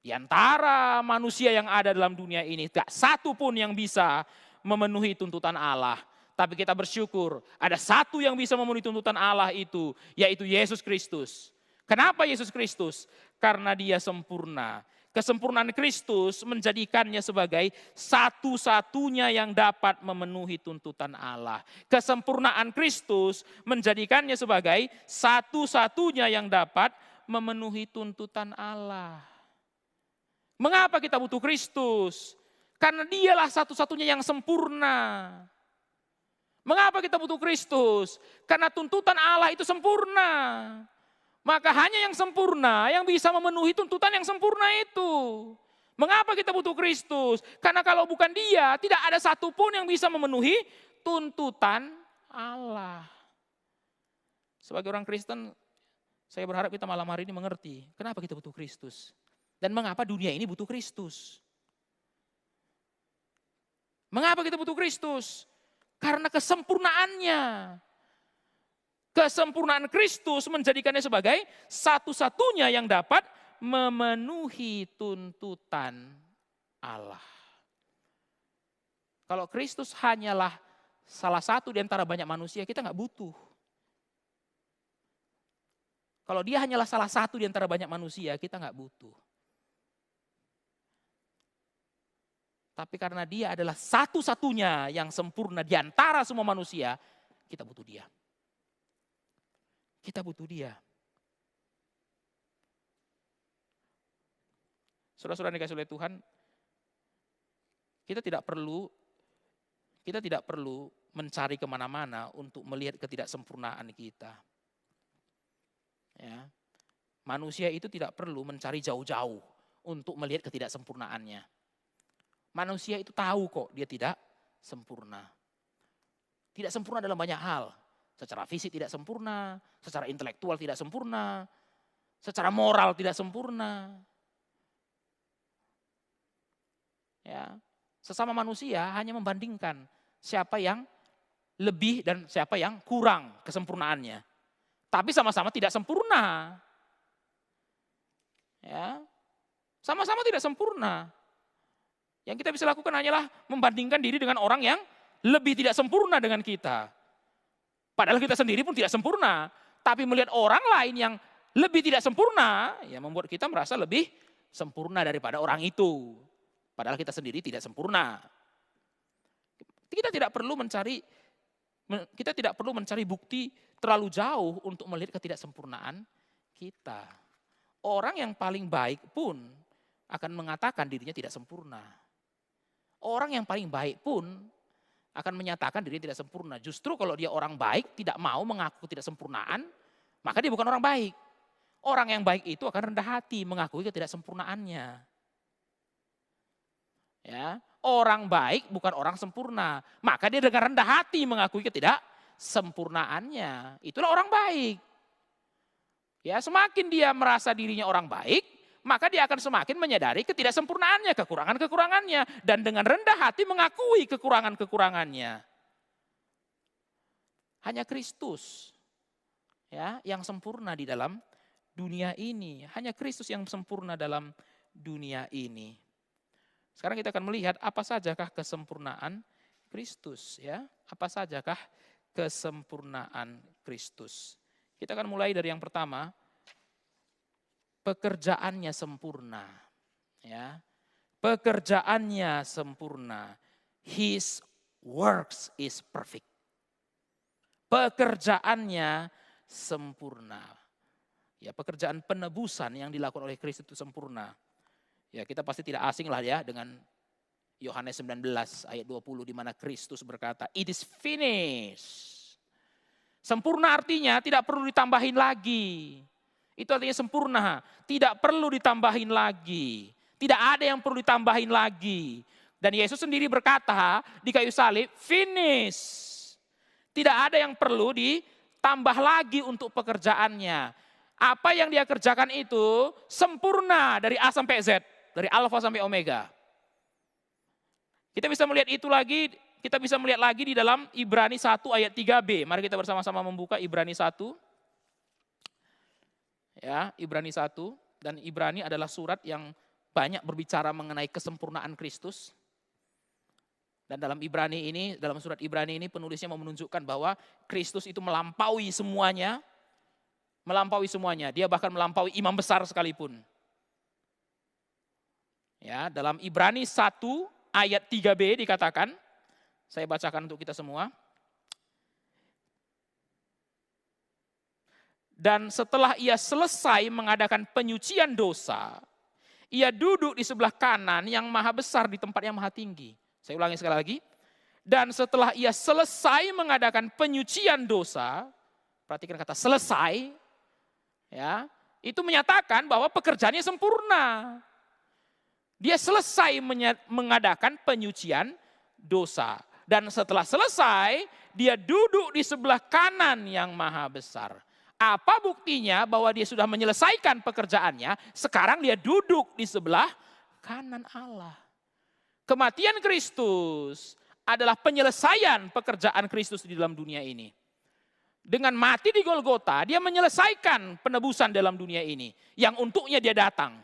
Di antara manusia yang ada dalam dunia ini, tak satu pun yang bisa memenuhi tuntutan Allah. Tapi kita bersyukur ada satu yang bisa memenuhi tuntutan Allah itu, yaitu Yesus Kristus. Kenapa Yesus Kristus? Karena Dia sempurna. Kesempurnaan Kristus menjadikannya sebagai satu-satunya yang dapat memenuhi tuntutan Allah. Kesempurnaan Kristus menjadikannya sebagai satu-satunya yang dapat memenuhi tuntutan Allah. Mengapa kita butuh Kristus? Karena Dialah satu-satunya yang sempurna. Mengapa kita butuh Kristus? Karena tuntutan Allah itu sempurna. Maka hanya yang sempurna yang bisa memenuhi tuntutan yang sempurna itu. Mengapa kita butuh Kristus? Karena kalau bukan Dia, tidak ada satupun yang bisa memenuhi tuntutan Allah. Sebagai orang Kristen, saya berharap kita malam hari ini mengerti kenapa kita butuh Kristus. Dan mengapa dunia ini butuh Kristus. Mengapa kita butuh Kristus? Karena kesempurnaannya. Kesempurnaan Kristus menjadikannya sebagai satu-satunya yang dapat memenuhi tuntutan Allah. Kalau Kristus hanyalah salah satu di antara banyak manusia, kita nggak butuh. Kalau dia hanyalah salah satu di antara banyak manusia, kita nggak butuh. Tapi karena dia adalah satu-satunya yang sempurna di antara semua manusia, kita butuh dia. Kita butuh dia. Saudara-saudara dikasih oleh Tuhan, kita tidak perlu mencari kemana-mana untuk melihat ketidaksempurnaan kita. Ya. Manusia itu tidak perlu mencari jauh-jauh untuk melihat ketidaksempurnaannya. Manusia itu tahu kok dia tidak sempurna. Tidak sempurna dalam banyak hal. Secara fisik tidak sempurna, secara intelektual tidak sempurna, secara moral tidak sempurna. Ya. Sesama manusia hanya membandingkan siapa yang lebih dan siapa yang kurang kesempurnaannya. Tapi sama-sama tidak sempurna. Ya. Sama-sama tidak sempurna. Yang kita bisa lakukan hanyalah membandingkan diri dengan orang yang lebih tidak sempurna dengan kita. Padahal kita sendiri pun tidak sempurna. Tapi melihat orang lain yang lebih tidak sempurna, ya membuat kita merasa lebih sempurna daripada orang itu. Padahal kita sendiri tidak sempurna. Kita tidak perlu mencari bukti terlalu jauh untuk melihat ketidaksempurnaan kita. Orang yang paling baik pun akan mengatakan dirinya tidak sempurna. Orang yang paling baik pun akan menyatakan dirinya tidak sempurna. Justru kalau dia orang baik tidak mau mengaku ketidaksempurnaan, maka dia bukan orang baik. Orang yang baik itu akan rendah hati mengakui ketidaksempurnaannya. Ya, orang baik bukan orang sempurna, maka dia dengan rendah hati mengakui ketidaksempurnaannya. Itulah orang baik. Ya, semakin dia merasa dirinya orang baik, maka dia akan semakin menyadari ketidaksempurnaannya, kekurangan-kekurangannya, dan dengan rendah hati mengakui kekurangan-kekurangannya. Hanya Kristus ya yang sempurna di dalam dunia ini. Hanya Kristus yang sempurna dalam dunia ini. Sekarang kita akan melihat apa sajakah kesempurnaan Kristus ya. Apa sajakah kesempurnaan Kristus. Kita akan mulai dari yang pertama, pekerjaannya sempurna. Ya. Pekerjaannya sempurna. His works is perfect. Pekerjaannya sempurna. Ya, pekerjaan penebusan yang dilakukan oleh Kristus itu sempurna. Ya, kita pasti tidak asing lah ya dengan Yohanes 19 ayat 20 di mana Kristus berkata, "It is finished." Sempurna artinya tidak perlu ditambahin lagi. Itu artinya sempurna, tidak perlu ditambahin lagi. Tidak ada yang perlu ditambahin lagi. Dan Yesus sendiri berkata di kayu salib, "Finish." Tidak ada yang perlu ditambah lagi untuk pekerjaannya. Apa yang dia kerjakan itu sempurna dari A sampai Z. Dari alfa sampai omega. Kita bisa melihat itu lagi, kita bisa melihat lagi di dalam Ibrani 1 ayat 3b. Mari kita bersama-sama membuka Ibrani 1. Ya, Ibrani 1. Dan Ibrani adalah surat yang banyak berbicara mengenai kesempurnaan Kristus. Dan dalam surat Ibrani ini penulisnya mau menunjukkan bahwa Kristus itu melampaui semuanya. Melampaui semuanya, dia bahkan melampaui imam besar sekalipun. Ya, dalam Ibrani 1 ayat 3b dikatakan, saya bacakan untuk kita semua. Dan setelah ia selesai mengadakan penyucian dosa, ia duduk di sebelah kanan yang maha besar di tempat yang maha tinggi. Saya ulangi sekali lagi. Dan setelah ia selesai mengadakan penyucian dosa, perhatikan kata selesai, ya, itu menyatakan bahwa pekerjaannya sempurna. Dia selesai mengadakan penyucian dosa. Dan setelah selesai, dia duduk di sebelah kanan yang maha besar. Apa buktinya bahwa dia sudah menyelesaikan pekerjaannya? Sekarang dia duduk di sebelah kanan Allah. Kematian Kristus adalah penyelesaian pekerjaan Kristus di dalam dunia ini. Dengan mati di Golgota, dia menyelesaikan penebusan dalam dunia ini. Yang untuknya dia datang.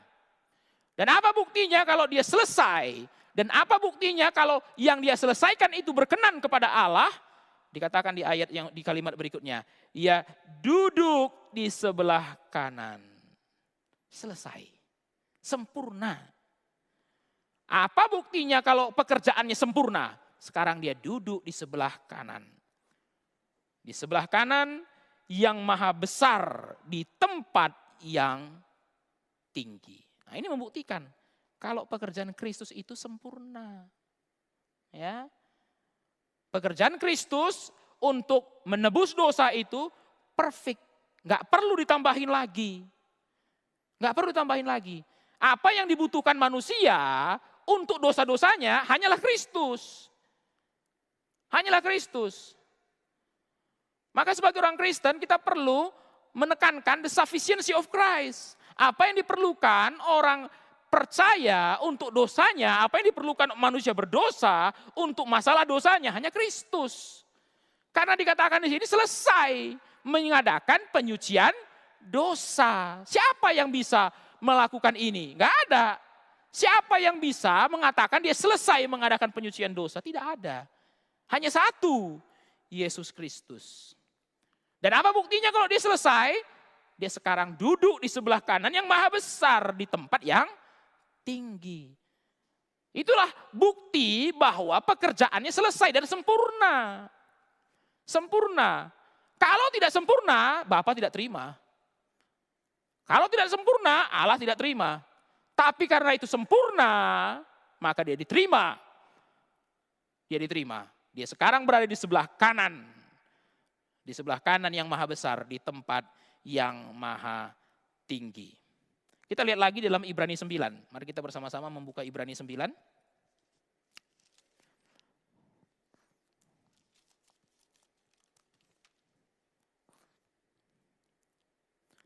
Dan apa buktinya kalau dia selesai? Dan apa buktinya kalau yang dia selesaikan itu berkenan kepada Allah? Dikatakan di ayat yang di kalimat berikutnya. Ia duduk di sebelah kanan. Selesai. Sempurna. Apa buktinya kalau pekerjaannya sempurna? Sekarang dia duduk di sebelah kanan. Di sebelah kanan yang maha besar di tempat yang tinggi. Nah, ini membuktikan kalau pekerjaan Kristus itu sempurna. Ya. Pekerjaan Kristus untuk menebus dosa itu perfect. Nggak perlu ditambahin lagi. Nggak perlu ditambahin lagi. Apa yang dibutuhkan manusia untuk dosa-dosanya hanyalah Kristus. Hanyalah Kristus. Maka sebagai orang Kristen kita perlu menekankan the sufficiency of Christ. Apa yang diperlukan orang percaya untuk dosanya, apa yang diperlukan manusia berdosa untuk masalah dosanya hanya Kristus. Karena dikatakan di sini selesai mengadakan penyucian dosa. Siapa yang bisa melakukan ini? Enggak ada. Siapa yang bisa mengatakan dia selesai mengadakan penyucian dosa? Tidak ada. Hanya satu, Yesus Kristus. Dan apa buktinya kalau dia selesai? Dia sekarang duduk di sebelah kanan yang maha besar di tempat yang tinggi. Itulah bukti bahwa pekerjaannya selesai dan sempurna. Sempurna. Kalau tidak sempurna, Bapa tidak terima. Kalau tidak sempurna, Allah tidak terima. Tapi karena itu sempurna, maka dia diterima. Dia diterima. Dia sekarang berada di sebelah kanan. Di sebelah kanan yang maha besar, di tempat yang maha tinggi. Kita lihat lagi dalam Ibrani 9. Mari kita bersama-sama membuka Ibrani 9.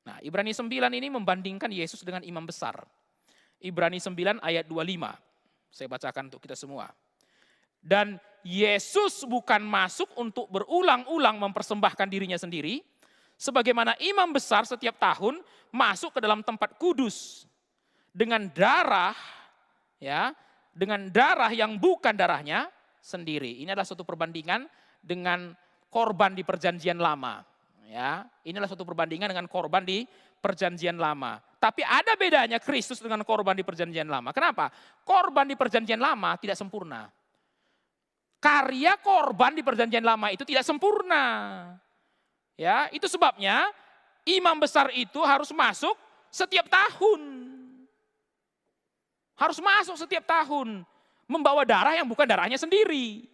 Nah, Ibrani 9 ini membandingkan Yesus dengan imam besar. Ibrani 9 ayat 25. Saya bacakan untuk kita semua. Dan Yesus bukan masuk untuk berulang-ulang mempersembahkan dirinya sendiri, sebagaimana imam besar setiap tahun masuk ke dalam tempat kudus dengan darah, ya, dengan darah yang bukan darahnya sendiri. Ini adalah suatu perbandingan dengan korban di Perjanjian Lama. Ya, inilah suatu perbandingan dengan korban di Perjanjian Lama. Tapi ada bedanya Kristus dengan korban di Perjanjian Lama. Kenapa? Korban di Perjanjian Lama tidak sempurna. Karya korban di Perjanjian Lama itu tidak sempurna. Ya, itu sebabnya imam besar itu harus masuk setiap tahun. Harus masuk setiap tahun. Membawa darah yang bukan darahnya sendiri.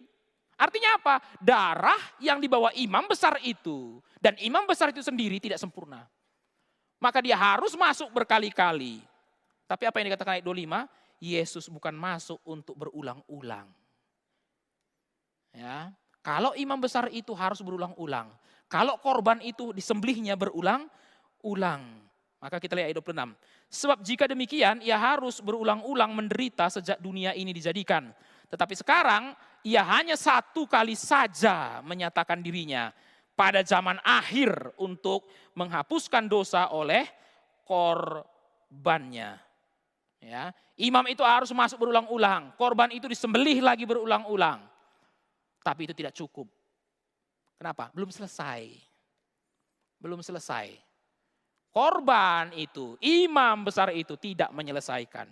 Artinya apa? Darah yang dibawa imam besar itu. Dan imam besar itu sendiri tidak sempurna. Maka dia harus masuk berkali-kali. Tapi apa yang dikatakan ayat 25? Yesus bukan masuk untuk berulang-ulang. Ya, kalau imam besar itu harus berulang-ulang. Kalau korban itu disembelihnya berulang-ulang. Maka kita lihat ayat 26. Sebab jika demikian ia harus berulang-ulang menderita sejak dunia ini dijadikan. Tetapi sekarang ia hanya satu kali saja menyatakan dirinya pada zaman akhir untuk menghapuskan dosa oleh korbannya. Ya, imam itu harus masuk berulang-ulang. Korban itu disembelih lagi berulang-ulang. Tapi itu tidak cukup. Kenapa? Belum selesai. Belum selesai. Korban itu, imam besar itu tidak menyelesaikan.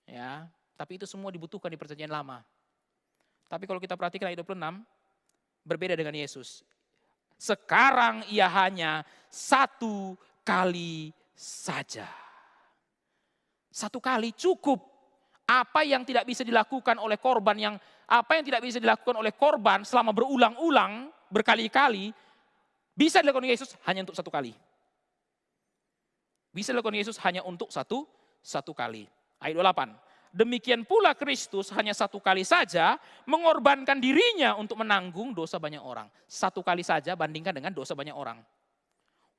Ya, tapi itu semua dibutuhkan di Perjanjian Lama. Tapi kalau kita perhatikan ayat 26, berbeda dengan Yesus. Sekarang ia hanya satu kali saja. Satu kali cukup. Apa yang tidak bisa dilakukan oleh korban selama berulang-ulang berkali-kali bisa dilakukan Yesus hanya untuk satu kali. Bisa dilakukan Yesus hanya untuk satu kali. Ayat 28. Demikian pula Kristus hanya satu kali saja mengorbankan dirinya untuk menanggung dosa banyak orang. Satu kali saja bandingkan dengan dosa banyak orang.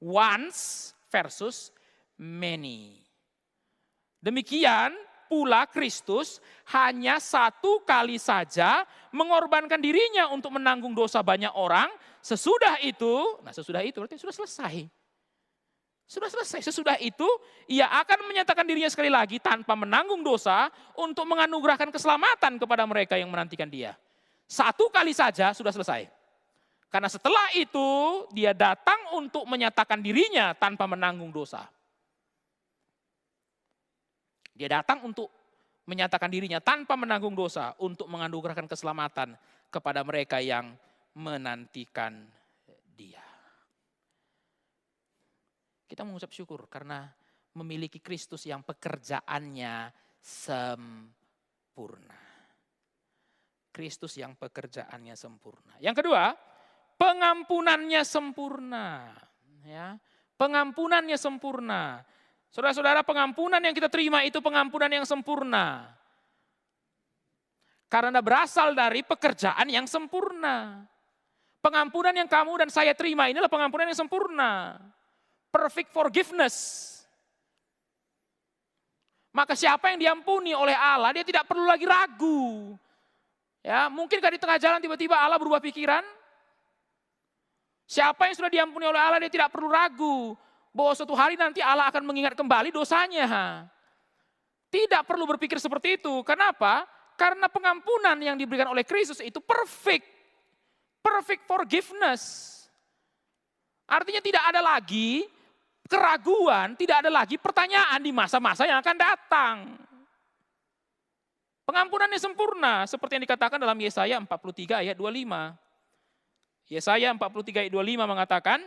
Once versus many. Demikian pula Kristus hanya satu kali saja mengorbankan dirinya untuk menanggung dosa banyak orang. Sesudah itu berarti sudah selesai. Sudah selesai. Sesudah itu ia akan menyatakan dirinya sekali lagi tanpa menanggung dosa untuk menganugerahkan keselamatan kepada mereka yang menantikan dia. Satu kali saja sudah selesai. Karena setelah itu dia datang untuk menyatakan dirinya tanpa menanggung dosa. Dia datang untuk menyatakan dirinya tanpa menanggung dosa untuk menganugerahkan keselamatan kepada mereka yang menantikan dia. Kita mengucap syukur karena memiliki Kristus yang pekerjaannya sempurna. Kristus yang pekerjaannya sempurna. Yang kedua, pengampunannya sempurna. Ya, pengampunannya sempurna. Saudara-saudara, pengampunan yang kita terima itu pengampunan yang sempurna. Karena berasal dari pekerjaan yang sempurna. Pengampunan yang kamu dan saya terima inilah pengampunan yang sempurna. Perfect forgiveness. Maka siapa yang diampuni oleh Allah, dia tidak perlu lagi ragu. Ya, mungkinkah di tengah jalan tiba-tiba Allah berubah pikiran? Siapa yang sudah diampuni oleh Allah, dia tidak perlu ragu bahwa suatu hari nanti Allah akan mengingat kembali dosanya. Tidak perlu berpikir seperti itu. Kenapa? Karena pengampunan yang diberikan oleh Kristus itu perfect. Perfect forgiveness. Artinya tidak ada lagi keraguan, tidak ada lagi pertanyaan di masa-masa yang akan datang. Pengampunannya sempurna, seperti yang dikatakan dalam Yesaya 43 ayat 25. Yesaya 43 ayat 25 mengatakan,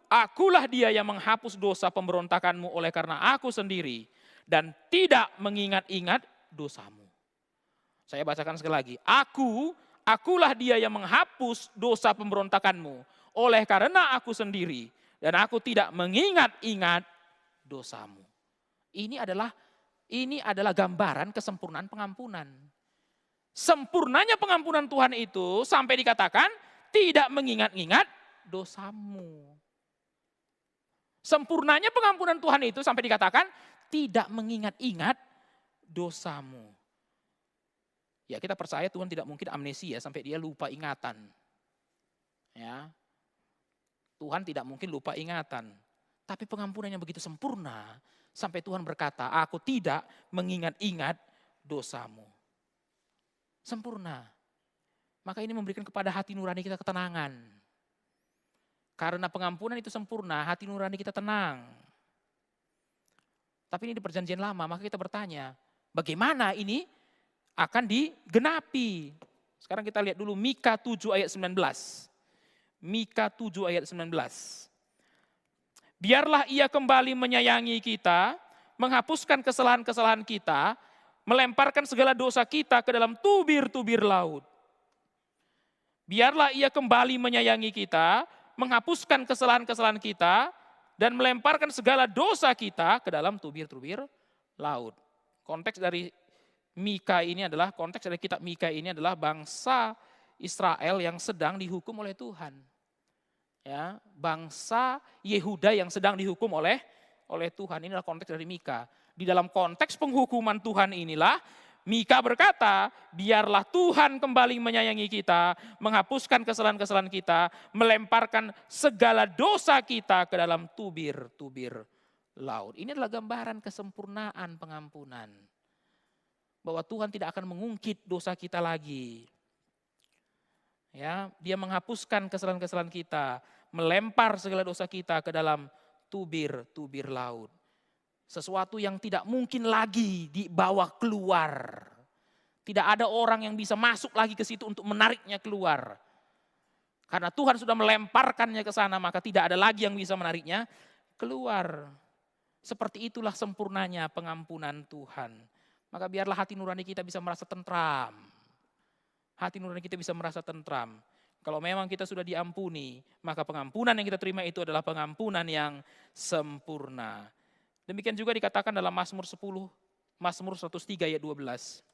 akulah dia yang menghapus dosa pemberontakanmu oleh karena aku sendiri, dan tidak mengingat-ingat dosamu. Saya bacakan sekali lagi, akulah dia yang menghapus dosa pemberontakanmu oleh karena aku sendiri, dan aku tidak mengingat-ingat dosamu. Ini adalah gambaran kesempurnaan pengampunan. Sempurnanya pengampunan Tuhan itu sampai dikatakan tidak mengingat-ingat dosamu. Sempurnanya pengampunan Tuhan itu sampai dikatakan tidak mengingat-ingat dosamu. Ya, kita percaya Tuhan tidak mungkin amnesia sampai dia lupa ingatan. Ya. Tuhan tidak mungkin lupa ingatan. Tapi pengampunannya begitu sempurna sampai Tuhan berkata, aku tidak mengingat-ingat dosamu. Sempurna. Maka ini memberikan kepada hati nurani kita ketenangan. Karena pengampunan itu sempurna, hati nurani kita tenang. Tapi ini di perjanjian lama, maka kita bertanya, bagaimana ini akan digenapi? Sekarang kita lihat dulu Mika 7 ayat 19. Mika 7 ayat 19. Biarlah ia kembali menyayangi kita, menghapuskan kesalahan-kesalahan kita, melemparkan segala dosa kita ke dalam tubir-tubir laut. Biarlah ia kembali menyayangi kita, menghapuskan kesalahan-kesalahan kita, dan melemparkan segala dosa kita ke dalam tubir-tubir laut. Konteks dari Mika ini adalah, konteks dari kitab Mika ini adalah bangsa Israel yang sedang dihukum oleh Tuhan. Ya, bangsa Yehuda yang sedang dihukum oleh Tuhan. Inilah konteks dari Mika. Di dalam konteks penghukuman Tuhan inilah Mika berkata, biarlah Tuhan kembali menyayangi kita, menghapuskan kesalahan-kesalahan kita, melemparkan segala dosa kita ke dalam tubir-tubir laut. Ini adalah gambaran kesempurnaan pengampunan. Bahwa Tuhan tidak akan mengungkit dosa kita lagi. Ya, dia menghapuskan kesalahan-kesalahan kita, melempar segala dosa kita ke dalam tubir-tubir laut. Sesuatu yang tidak mungkin lagi dibawa keluar. Tidak ada orang yang bisa masuk lagi ke situ untuk menariknya keluar. Karena Tuhan sudah melemparkannya ke sana, maka tidak ada lagi yang bisa menariknya keluar. Seperti itulah sempurnanya pengampunan Tuhan. Maka biarlah hati nurani kita bisa merasa tentram. Hati nurani kita bisa merasa tentram. Kalau memang kita sudah diampuni, maka pengampunan yang kita terima itu adalah pengampunan yang sempurna. Demikian juga dikatakan dalam Mazmur 10, Mazmur 103 ayat 12.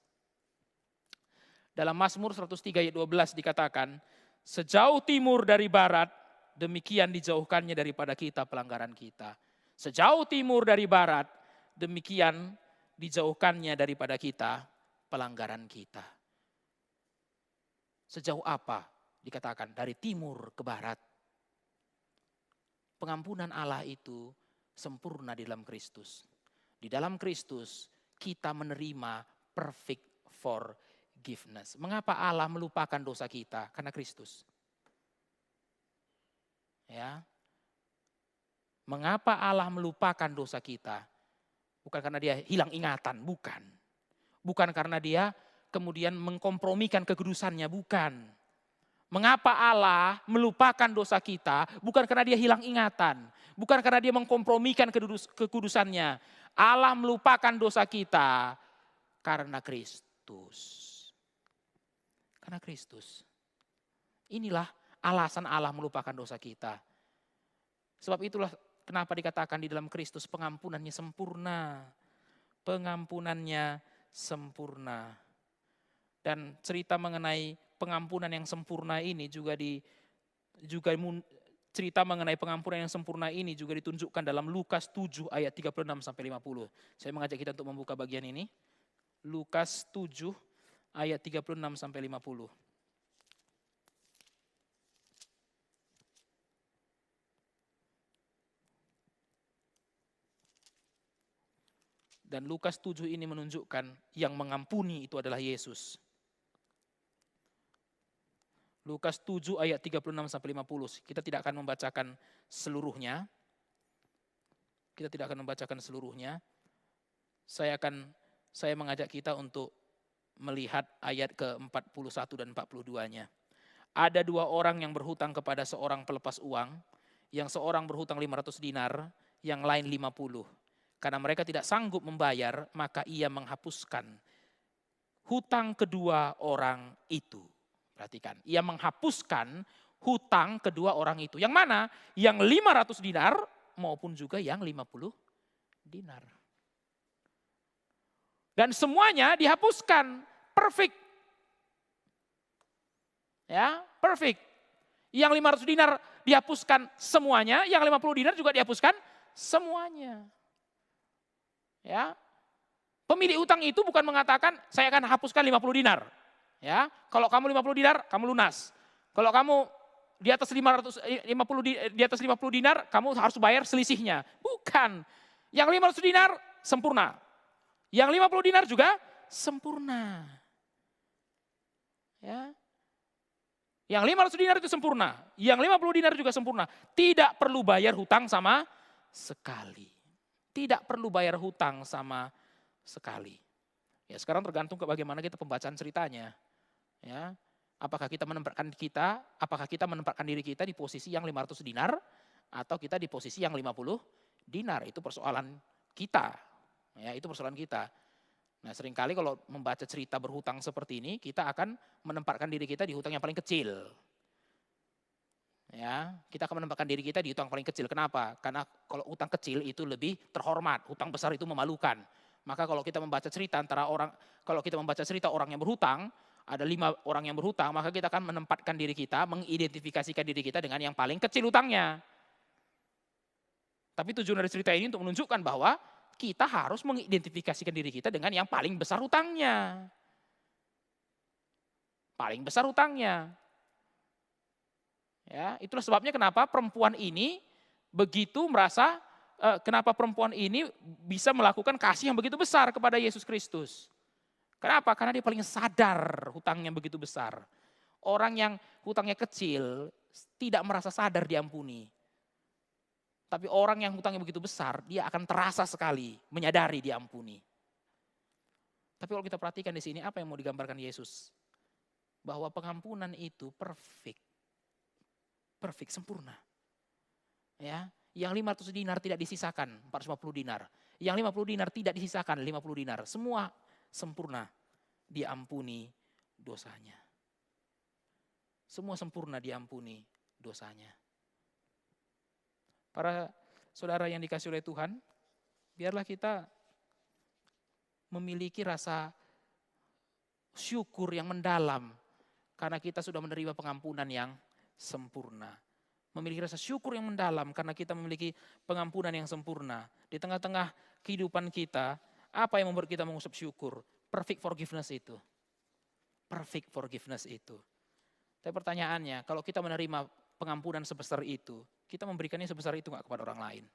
Dalam Mazmur 103 ayat 12 dikatakan, sejauh timur dari barat, demikian dijauhkannya daripada kita pelanggaran kita. Sejauh timur dari barat, demikian dijauhkannya daripada kita pelanggaran kita. Sejauh apa dikatakan? Dari timur ke barat. Pengampunan Allah itu sempurna di dalam Kristus. Di dalam Kristus kita menerima perfect forgiveness. Mengapa Allah melupakan dosa kita? Karena Kristus. Ya. Mengapa Allah melupakan dosa kita? Bukan karena dia hilang ingatan, bukan. Bukan karena dia kemudian mengkompromikan kekudusannya, bukan. Mengapa Allah melupakan dosa kita? Bukan karena dia hilang ingatan. Bukan karena dia mengkompromikan kekudusannya. Allah melupakan dosa kita karena Kristus. Karena Kristus. Inilah alasan Allah melupakan dosa kita. Sebab itulah kenapa dikatakan di dalam Kristus pengampunannya sempurna. Pengampunannya sempurna. Dan cerita mengenai pengampunan yang sempurna ini cerita mengenai pengampunan yang sempurna ini juga ditunjukkan dalam Lukas 7 ayat 36 sampai 50. Saya mengajak kita untuk membuka bagian ini. Lukas 7 ayat 36 sampai 50. Dan Lukas 7 ini menunjukkan yang mengampuni itu adalah Yesus. Lukas 7 ayat 36 sampai 50. Kita tidak akan membacakan seluruhnya. Saya mengajak kita untuk melihat ayat ke-41 dan 42-nya. Ada dua orang yang berhutang kepada seorang pelepas uang, yang seorang berhutang 500 dinar, yang lain 50. Karena mereka tidak sanggup membayar, maka ia menghapuskan hutang kedua orang itu. Perhatikan, ia menghapuskan hutang kedua orang itu. Yang mana? Yang 500 dinar maupun juga yang 50 dinar. Dan semuanya dihapuskan. Perfect. Ya, perfect. Yang 500 dinar dihapuskan semuanya, yang 50 dinar juga dihapuskan semuanya. Ya. Pemilik utang itu bukan mengatakan saya akan hapuskan 50 dinar. Ya, kalau kamu 50 dinar, kamu lunas. Kalau kamu di atas 50 dinar, kamu harus bayar selisihnya. Bukan. Yang 500 dinar sempurna. Yang 50 dinar juga sempurna. Ya. Yang 500 dinar itu sempurna. Yang 50 dinar juga sempurna. Tidak perlu bayar hutang sama sekali. Tidak perlu bayar hutang sama sekali. Ya, sekarang tergantung ke bagaimana kita pembacaan ceritanya. Ya, apakah kita menempatkan diri kita di posisi yang 500 dinar atau kita di posisi yang 50 dinar, itu persoalan kita. Ya, itu persoalan kita. Nah, seringkali kalau membaca cerita berhutang seperti ini, kita akan menempatkan diri kita di hutang yang paling kecil. Ya, kita akan menempatkan diri kita di hutang paling kecil. Kenapa? Karena kalau hutang kecil itu lebih terhormat, hutang besar itu memalukan. Maka kalau kita membaca cerita orang yang berhutang, ada 5 orang yang berhutang, maka kita akan menempatkan diri kita, mengidentifikasikan diri kita dengan yang paling kecil hutangnya. Tapi tujuan dari cerita ini untuk menunjukkan bahwa kita harus mengidentifikasikan diri kita dengan yang paling besar hutangnya. Paling besar hutangnya. Ya, itulah sebabnya kenapa perempuan ini kenapa perempuan ini bisa melakukan kasih yang begitu besar kepada Yesus Kristus. Kenapa? Karena dia paling sadar hutangnya begitu besar. Orang yang hutangnya kecil tidak merasa sadar diampuni. Tapi orang yang hutangnya begitu besar, dia akan terasa sekali menyadari diampuni. Tapi kalau kita perhatikan di sini, apa yang mau digambarkan Yesus? Bahwa pengampunan itu perfect. Perfect, sempurna. Ya, yang 500 dinar tidak disisakan, 450 dinar. Yang 50 dinar tidak disisakan, 50 dinar. Semua sempurna, diampuni dosanya. Semua sempurna diampuni dosanya. Para saudara yang dikasihi oleh Tuhan, biarlah kita memiliki rasa syukur yang mendalam karena kita sudah menerima pengampunan yang sempurna. Memiliki rasa syukur yang mendalam karena kita memiliki pengampunan yang sempurna. Di tengah-tengah kehidupan kita, Apa yang membuat kita mengucap syukur? Perfect forgiveness itu. Perfect forgiveness itu. Tapi pertanyaannya, kalau kita menerima pengampunan sebesar itu, kita memberikannya sebesar itu nggak kepada orang lain?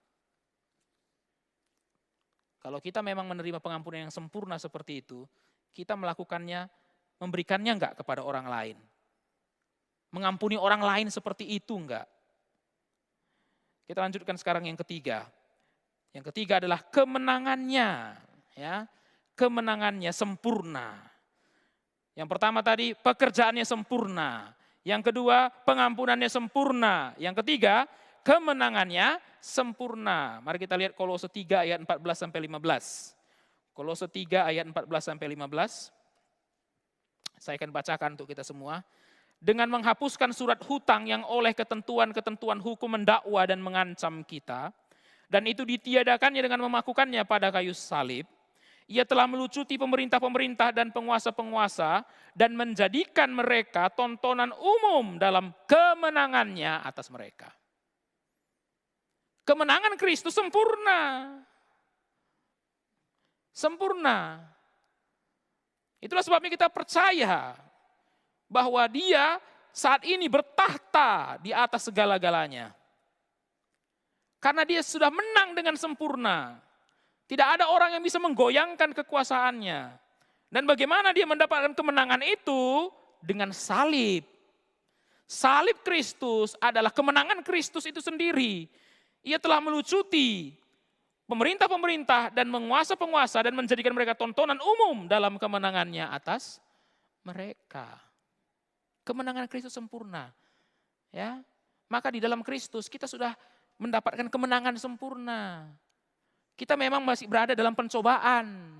Kalau kita memang menerima pengampunan yang sempurna seperti itu, kita melakukannya, memberikannya enggak kepada orang lain? Mengampuni orang lain seperti itu enggak? Kita lanjutkan sekarang yang ketiga. Yang ketiga adalah kemenangannya, ya. Kemenangannya sempurna. Yang pertama tadi pekerjaannya sempurna. Yang kedua pengampunannya sempurna. Yang ketiga kemenangannya sempurna. Mari kita lihat Kolose 3 ayat 14 sampai 15. Kolose 3 ayat 14 sampai 15. Saya akan bacakan untuk kita semua. Dengan menghapuskan surat hutang yang oleh ketentuan-ketentuan hukum mendakwa dan mengancam kita, dan itu ditiadakannya dengan memakukannya pada kayu salib, ia telah melucuti pemerintah-pemerintah dan penguasa-penguasa dan menjadikan mereka tontonan umum dalam kemenangannya atas mereka. Kemenangan Kristus sempurna. Sempurna. Itulah sebabnya kita percaya bahwa Dia saat ini bertahta di atas segala-galanya. Karena Dia sudah menang dengan sempurna. Tidak ada orang yang bisa menggoyangkan kekuasaannya. Dan bagaimana Dia mendapatkan kemenangan itu? Dengan salib. Salib Kristus adalah kemenangan Kristus itu sendiri. Ia telah melucuti pemerintah-pemerintah dan penguasa-penguasa dan menjadikan mereka tontonan umum dalam kemenangannya atas mereka. Kemenangan Kristus sempurna. Ya. Maka di dalam Kristus kita sudah mendapatkan kemenangan sempurna. Kita memang masih berada dalam pencobaan.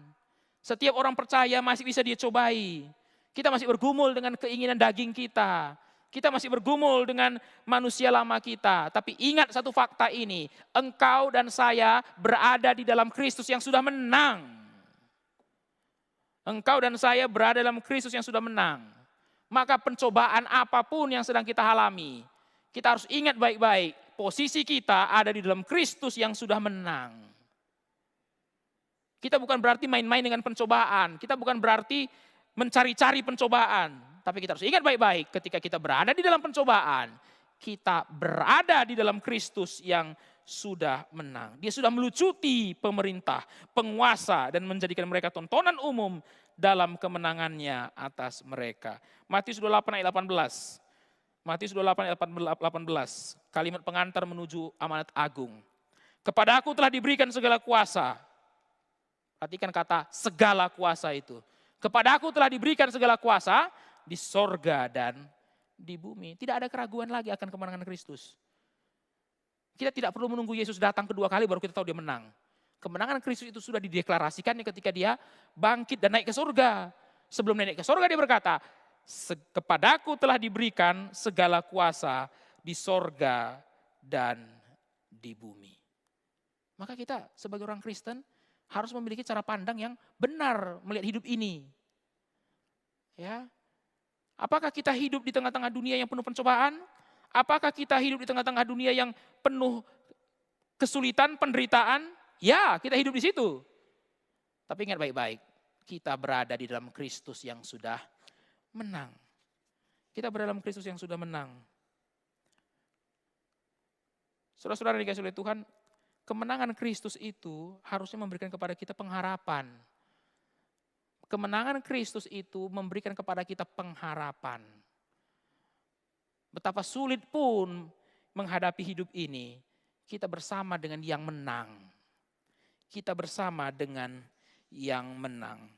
Setiap orang percaya masih bisa dia cobai. Kita masih bergumul dengan keinginan daging kita. Kita masih bergumul dengan manusia lama kita. Tapi ingat satu fakta ini. Engkau dan saya berada di dalam Kristus yang sudah menang. Engkau dan saya berada dalam Kristus yang sudah menang. Maka pencobaan apapun yang sedang kita alami, kita harus ingat baik-baik, posisi kita ada di dalam Kristus yang sudah menang. Kita bukan berarti main-main dengan pencobaan, kita bukan berarti mencari-cari pencobaan, tapi kita harus ingat baik-baik, ketika kita berada di dalam pencobaan, kita berada di dalam Kristus yang sudah menang. Dia sudah melucuti pemerintah, penguasa, dan menjadikan mereka tontonan umum dalam kemenangannya atas mereka. Matius 28 ayat 18. Matius 28 ayat 18. Kalimat pengantar menuju amanat agung. Kepada aku telah diberikan segala kuasa. Perhatikan kata segala kuasa itu. Kepada aku telah diberikan segala kuasa di sorga dan di bumi. Tidak ada keraguan lagi akan kemenangan Kristus. Kita tidak perlu menunggu Yesus datang kedua kali baru kita tahu dia menang. Kemenangan Kristus itu sudah dideklarasikannya ketika dia bangkit dan naik ke surga. Sebelum naik ke surga dia berkata, kepadaku telah diberikan segala kuasa di sorga dan di bumi. Maka kita sebagai orang Kristen harus memiliki cara pandang yang benar melihat hidup ini. Ya, apakah kita hidup di tengah-tengah dunia yang penuh pencobaan? Apakah kita hidup di tengah-tengah dunia yang penuh kesulitan, penderitaan? Ya, kita hidup di situ. Tapi ingat baik-baik, kita berada di dalam Kristus yang sudah menang. Kita berada dalam Kristus yang sudah menang. Saudara-saudara dikasihi oleh Tuhan, kemenangan Kristus itu harusnya memberikan kepada kita pengharapan. Kemenangan Kristus itu memberikan kepada kita pengharapan. Betapa sulit pun menghadapi hidup ini, kita bersama dengan yang menang. Kita bersama dengan yang menang.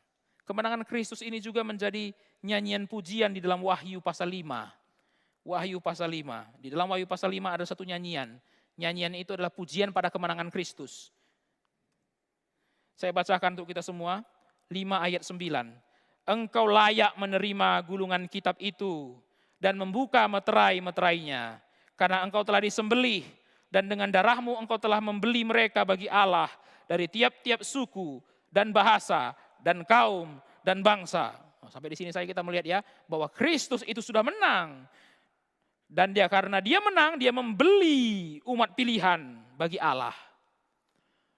Kemenangan Kristus ini juga menjadi nyanyian pujian di dalam Wahyu pasal 5. Wahyu pasal 5. Di dalam Wahyu pasal 5 ada satu nyanyian. Nyanyian itu adalah pujian pada kemenangan Kristus. Saya bacakan untuk kita semua. 5 ayat 9. Engkau layak menerima gulungan kitab itu dan membuka meterai-meterainya. Karena engkau telah disembelih dan dengan darahmu engkau telah membeli mereka bagi Allah dari tiap-tiap suku dan bahasa dan kaum dan bangsa. Sampai di sini saya kita melihat ya bahwa Kristus itu sudah menang. Dan dia karena dia menang, dia membeli umat pilihan bagi Allah.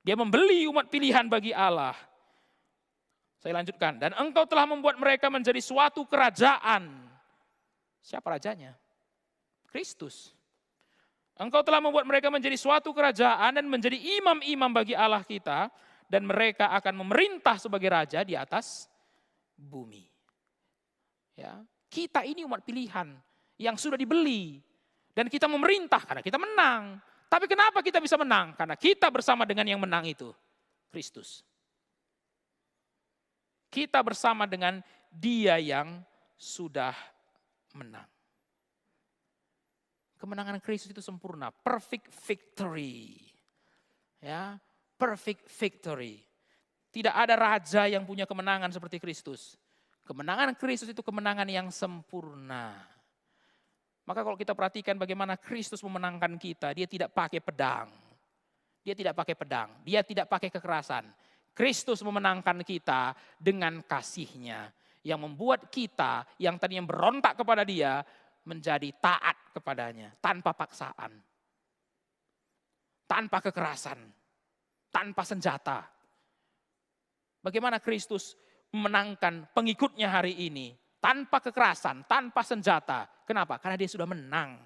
Dia membeli umat pilihan bagi Allah. Saya lanjutkan. Dan engkau telah membuat mereka menjadi suatu kerajaan. Siapa rajanya? Kristus. Engkau telah membuat mereka menjadi suatu kerajaan dan menjadi imam-imam bagi Allah kita. Dan mereka akan memerintah sebagai raja di atas bumi. Ya, kita ini umat pilihan yang sudah dibeli. Dan kita memerintah karena kita menang. Tapi kenapa kita bisa menang? Karena kita bersama dengan yang menang itu, Kristus. Kita bersama dengan Dia yang sudah menang. Kemenangan Kristus itu sempurna, perfect victory. Ya, perfect victory. Tidak ada raja yang punya kemenangan seperti Kristus. Kemenangan Kristus itu kemenangan yang sempurna. Maka kalau kita perhatikan bagaimana Kristus memenangkan kita, Dia tidak pakai pedang. Dia tidak pakai pedang, Dia tidak pakai kekerasan. Kristus memenangkan kita dengan kasih-Nya yang membuat kita yang tadinya berontak kepada Dia menjadi taat kepadanya tanpa paksaan, tanpa kekerasan, tanpa senjata. Bagaimana Kristus memenangkan pengikutnya hari ini tanpa kekerasan, tanpa senjata. Kenapa? Karena Dia sudah menang.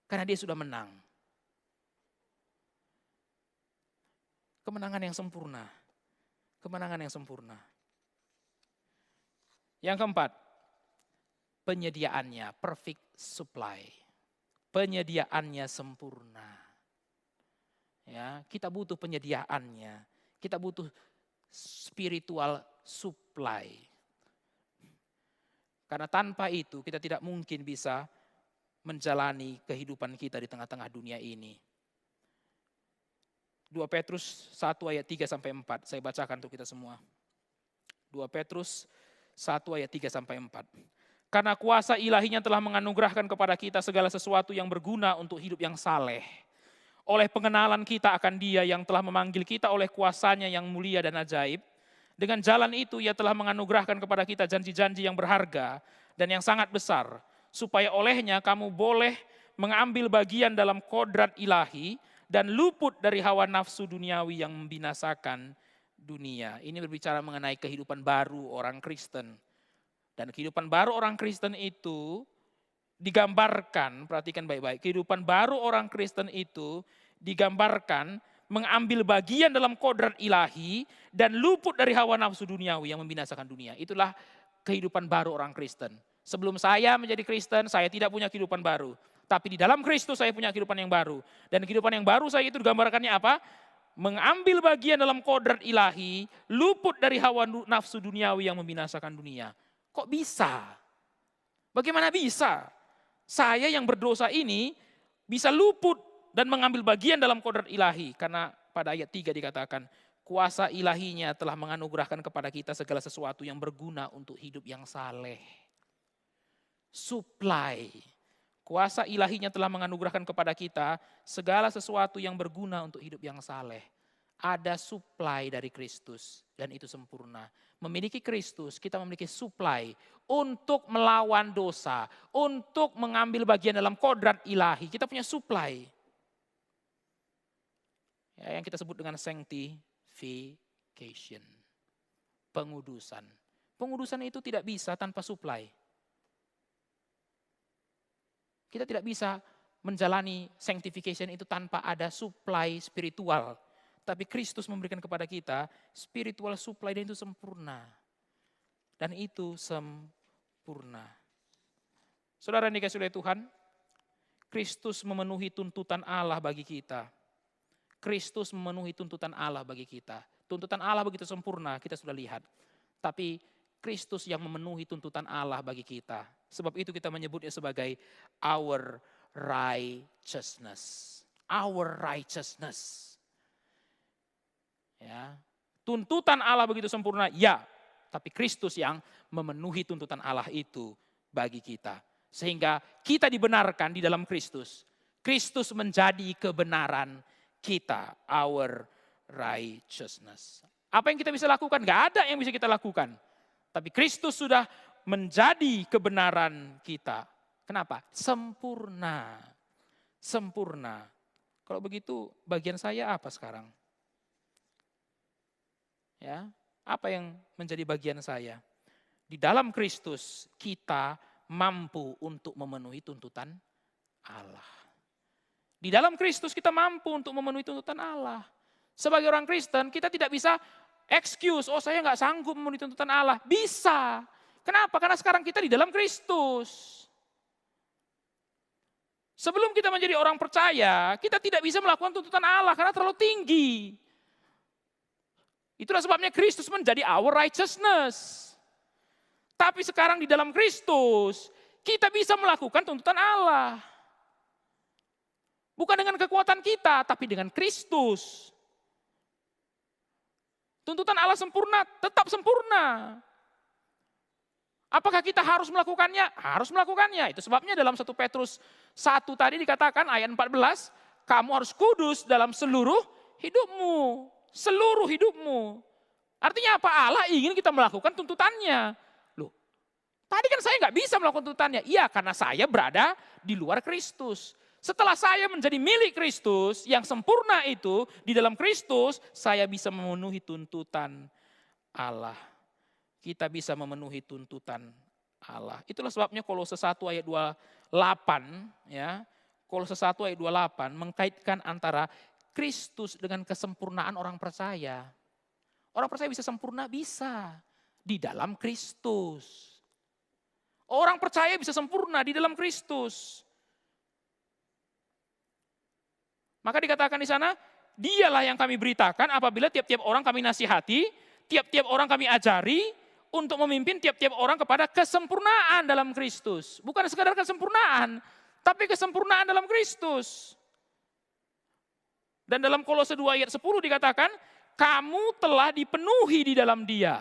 Karena Dia sudah menang. Kemenangan yang sempurna. Kemenangan yang sempurna. Yang keempat, penyediaannya perfect supply. Penyediaannya sempurna. Ya, kita butuh penyediaannya. Kita butuh spiritual supply. Karena tanpa itu kita tidak mungkin bisa menjalani kehidupan kita di tengah-tengah dunia ini. 2 Petrus 1 ayat 3 sampai 4. Saya bacakan untuk kita semua. 2 Petrus 1 ayat 3 sampai 4. Karena kuasa ilahinya telah menganugerahkan kepada kita segala sesuatu yang berguna untuk hidup yang saleh. Oleh pengenalan kita akan Dia yang telah memanggil kita oleh kuasanya yang mulia dan ajaib. Dengan jalan itu Ia telah menganugerahkan kepada kita janji-janji yang berharga dan yang sangat besar. Supaya olehnya kamu boleh mengambil bagian dalam kodrat ilahi dan luput dari hawa nafsu duniawi yang membinasakan dunia. Ini berbicara mengenai kehidupan baru orang Kristen. Dan kehidupan baru orang Kristen itu digambarkan, perhatikan baik-baik, kehidupan baru orang Kristen itu digambarkan mengambil bagian dalam kodrat ilahi dan luput dari hawa nafsu duniawi yang membinasakan dunia. Itulah kehidupan baru orang Kristen. Sebelum saya menjadi Kristen, saya tidak punya kehidupan baru. Tapi di dalam Kristus saya punya kehidupan yang baru. Dan kehidupan yang baru saya itu digambarkannya apa? Mengambil bagian dalam kodrat ilahi, luput dari hawa nafsu duniawi yang membinasakan dunia. Kok bisa? Bagaimana bisa? Saya yang berdosa ini bisa luput dan mengambil bagian dalam kodrat ilahi. Karena pada ayat 3 dikatakan, kuasa ilahinya telah menganugerahkan kepada kita segala sesuatu yang berguna untuk hidup yang saleh. Supply. Kuasa ilahinya telah menganugerahkan kepada kita segala sesuatu yang berguna untuk hidup yang saleh. Ada supply dari Kristus dan itu sempurna. Memiliki Kristus, kita memiliki supply untuk melawan dosa, untuk mengambil bagian dalam kodrat ilahi. Kita punya supply. Ya, yang kita sebut dengan sanctification. Pengudusan. Pengudusan itu tidak bisa tanpa supply. Kita tidak bisa menjalani sanctification itu tanpa ada supply spiritual. Tapi Kristus memberikan kepada kita spiritual supply dan itu sempurna. Dan itu sempurna. Saudara yang dikasihi oleh Tuhan, Kristus memenuhi tuntutan Allah bagi kita. Kristus memenuhi tuntutan Allah bagi kita. Tuntutan Allah begitu sempurna, kita sudah lihat. Tapi Kristus yang memenuhi tuntutan Allah bagi kita. Sebab itu kita menyebutnya sebagai our righteousness. Our righteousness. Ya, tuntutan Allah begitu sempurna, ya. Tapi Kristus yang memenuhi tuntutan Allah itu bagi kita. Sehingga kita dibenarkan di dalam Kristus. Kristus menjadi kebenaran kita. Our righteousness. Apa yang kita bisa lakukan? Gak ada yang bisa kita lakukan. Tapi Kristus sudah menjadi kebenaran kita. Kenapa? Sempurna. Sempurna. Kalau begitu bagian saya apa sekarang? Ya, Apa yang menjadi bagian saya? Di dalam Kristus kita mampu untuk memenuhi tuntutan Allah. Di dalam Kristus kita mampu untuk memenuhi tuntutan Allah. Sebagai orang Kristen kita tidak bisa excuse, oh saya nggak sanggup memenuhi tuntutan Allah. Bisa. Kenapa? Karena sekarang kita di dalam Kristus. Sebelum kita menjadi orang percaya, kita tidak bisa melakukan tuntutan Allah karena terlalu tinggi. Itulah sebabnya Kristus menjadi our righteousness. Tapi sekarang di dalam Kristus, kita bisa melakukan tuntutan Allah. Bukan dengan kekuatan kita, tapi dengan Kristus. Tuntutan Allah sempurna, tetap sempurna. Apakah kita harus melakukannya? Harus melakukannya. Itu sebabnya dalam 1 Petrus 1 tadi dikatakan ayat 14, kamu harus kudus dalam seluruh hidupmu. Seluruh hidupmu. Artinya apa? Allah ingin kita melakukan tuntutannya. Loh, tadi kan saya nggak bisa melakukan tuntutannya. Iya, karena saya berada di luar Kristus. Setelah saya menjadi milik Kristus, yang sempurna itu, di dalam Kristus, saya bisa memenuhi tuntutan Allah. Kita bisa memenuhi tuntutan Allah. Itulah sebabnya Kolose 1 ayat 28, ya. Kolose 1 ayat 28 mengkaitkan antara Kristus dengan kesempurnaan orang percaya. Orang percaya bisa sempurna? Bisa. Di dalam Kristus. Orang percaya bisa sempurna di dalam Kristus. Maka dikatakan di sana, dialah yang kami beritakan apabila tiap-tiap orang kami nasihati, tiap-tiap orang kami ajari, untuk memimpin tiap-tiap orang kepada kesempurnaan dalam Kristus. Bukan sekadar kesempurnaan, tapi kesempurnaan dalam Kristus. Dan dalam Kolose 2 ayat 10 dikatakan, kamu telah dipenuhi di dalam Dia.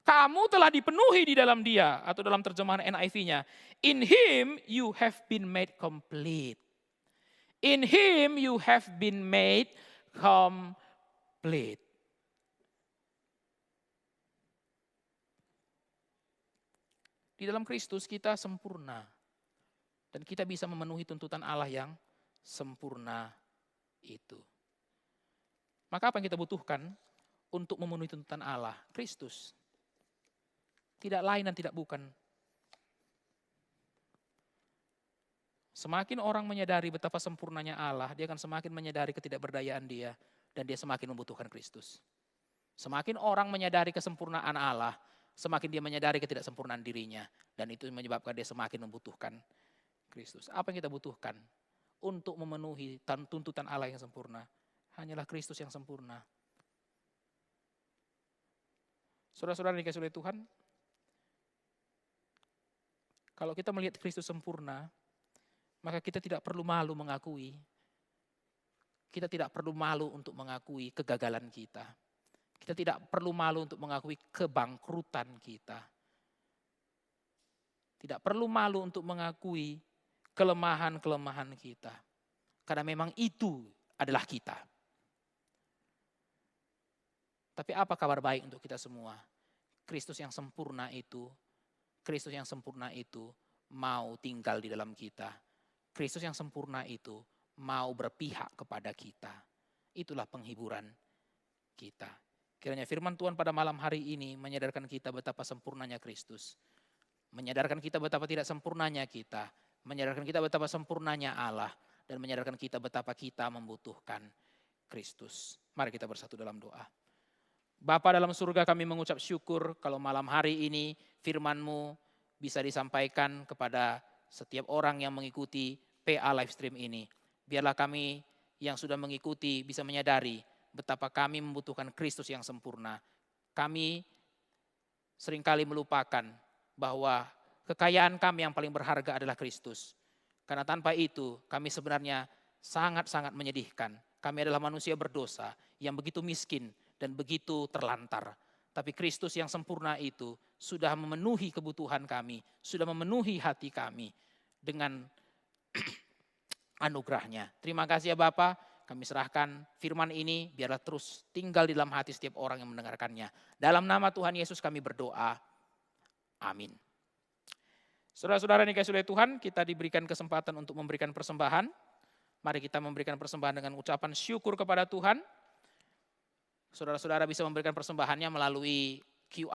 Kamu telah dipenuhi di dalam Dia. Atau dalam terjemahan NIV-nya, in Him you have been made complete. In Him you have been made complete. Di dalam Kristus kita sempurna. Dan kita bisa memenuhi tuntutan Allah yang sempurna itu. Maka apa yang kita butuhkan untuk memenuhi tuntutan Allah? Kristus. Tidak lain dan tidak bukan. Semakin orang menyadari betapa sempurnanya Allah, dia akan semakin menyadari ketidakberdayaan dia, dan dia semakin membutuhkan Kristus. Semakin orang menyadari kesempurnaan Allah, semakin dia menyadari ketidaksempurnaan dirinya, dan itu menyebabkan dia semakin membutuhkan Kristus. Apa yang kita butuhkan untuk memenuhi tuntutan Allah yang sempurna? Hanyalah Kristus yang sempurna. Saudara-saudara dikasihi oleh Tuhan, kalau kita melihat Kristus sempurna, maka kita tidak perlu malu mengakui. Kita tidak perlu malu untuk mengakui kegagalan kita. Kita tidak perlu malu untuk mengakui kebangkrutan kita. Tidak perlu malu untuk mengakui kelemahan-kelemahan kita. Karena memang itu adalah kita. Tapi apa kabar baik untuk kita semua? Kristus yang sempurna itu mau tinggal di dalam kita. Kristus yang sempurna itu mau berpihak kepada kita. Itulah penghiburan kita. Kiranya firman Tuhan pada malam hari ini menyadarkan kita betapa sempurnanya Kristus. Menyadarkan kita betapa tidak sempurnanya kita. Menyadarkan kita betapa sempurnanya Allah. Dan menyadarkan kita betapa kita membutuhkan Kristus. Mari kita bersatu dalam doa. Bapa dalam surga, kami mengucap syukur kalau malam hari ini firman-Mu bisa disampaikan kepada setiap orang yang mengikuti PA Livestream ini. Biarlah kami yang sudah mengikuti bisa menyadari betapa kami membutuhkan Kristus yang sempurna. Kami seringkali melupakan bahwa kekayaan kami yang paling berharga adalah Kristus. Karena tanpa itu kami sebenarnya sangat-sangat menyedihkan. Kami adalah manusia berdosa yang begitu miskin dan begitu terlantar. Tapi Kristus yang sempurna itu sudah memenuhi kebutuhan kami, sudah memenuhi hati kami dengan anugerahnya. Terima kasih ya Bapa, kami serahkan firman ini biarlah terus tinggal di dalam hati setiap orang yang mendengarkannya. Dalam nama Tuhan Yesus kami berdoa. Amin. Saudara-saudara yang dikasihi oleh Tuhan, kita diberikan kesempatan untuk memberikan persembahan. Mari kita memberikan persembahan dengan ucapan syukur kepada Tuhan. Saudara-saudara bisa memberikan persembahannya melalui QR.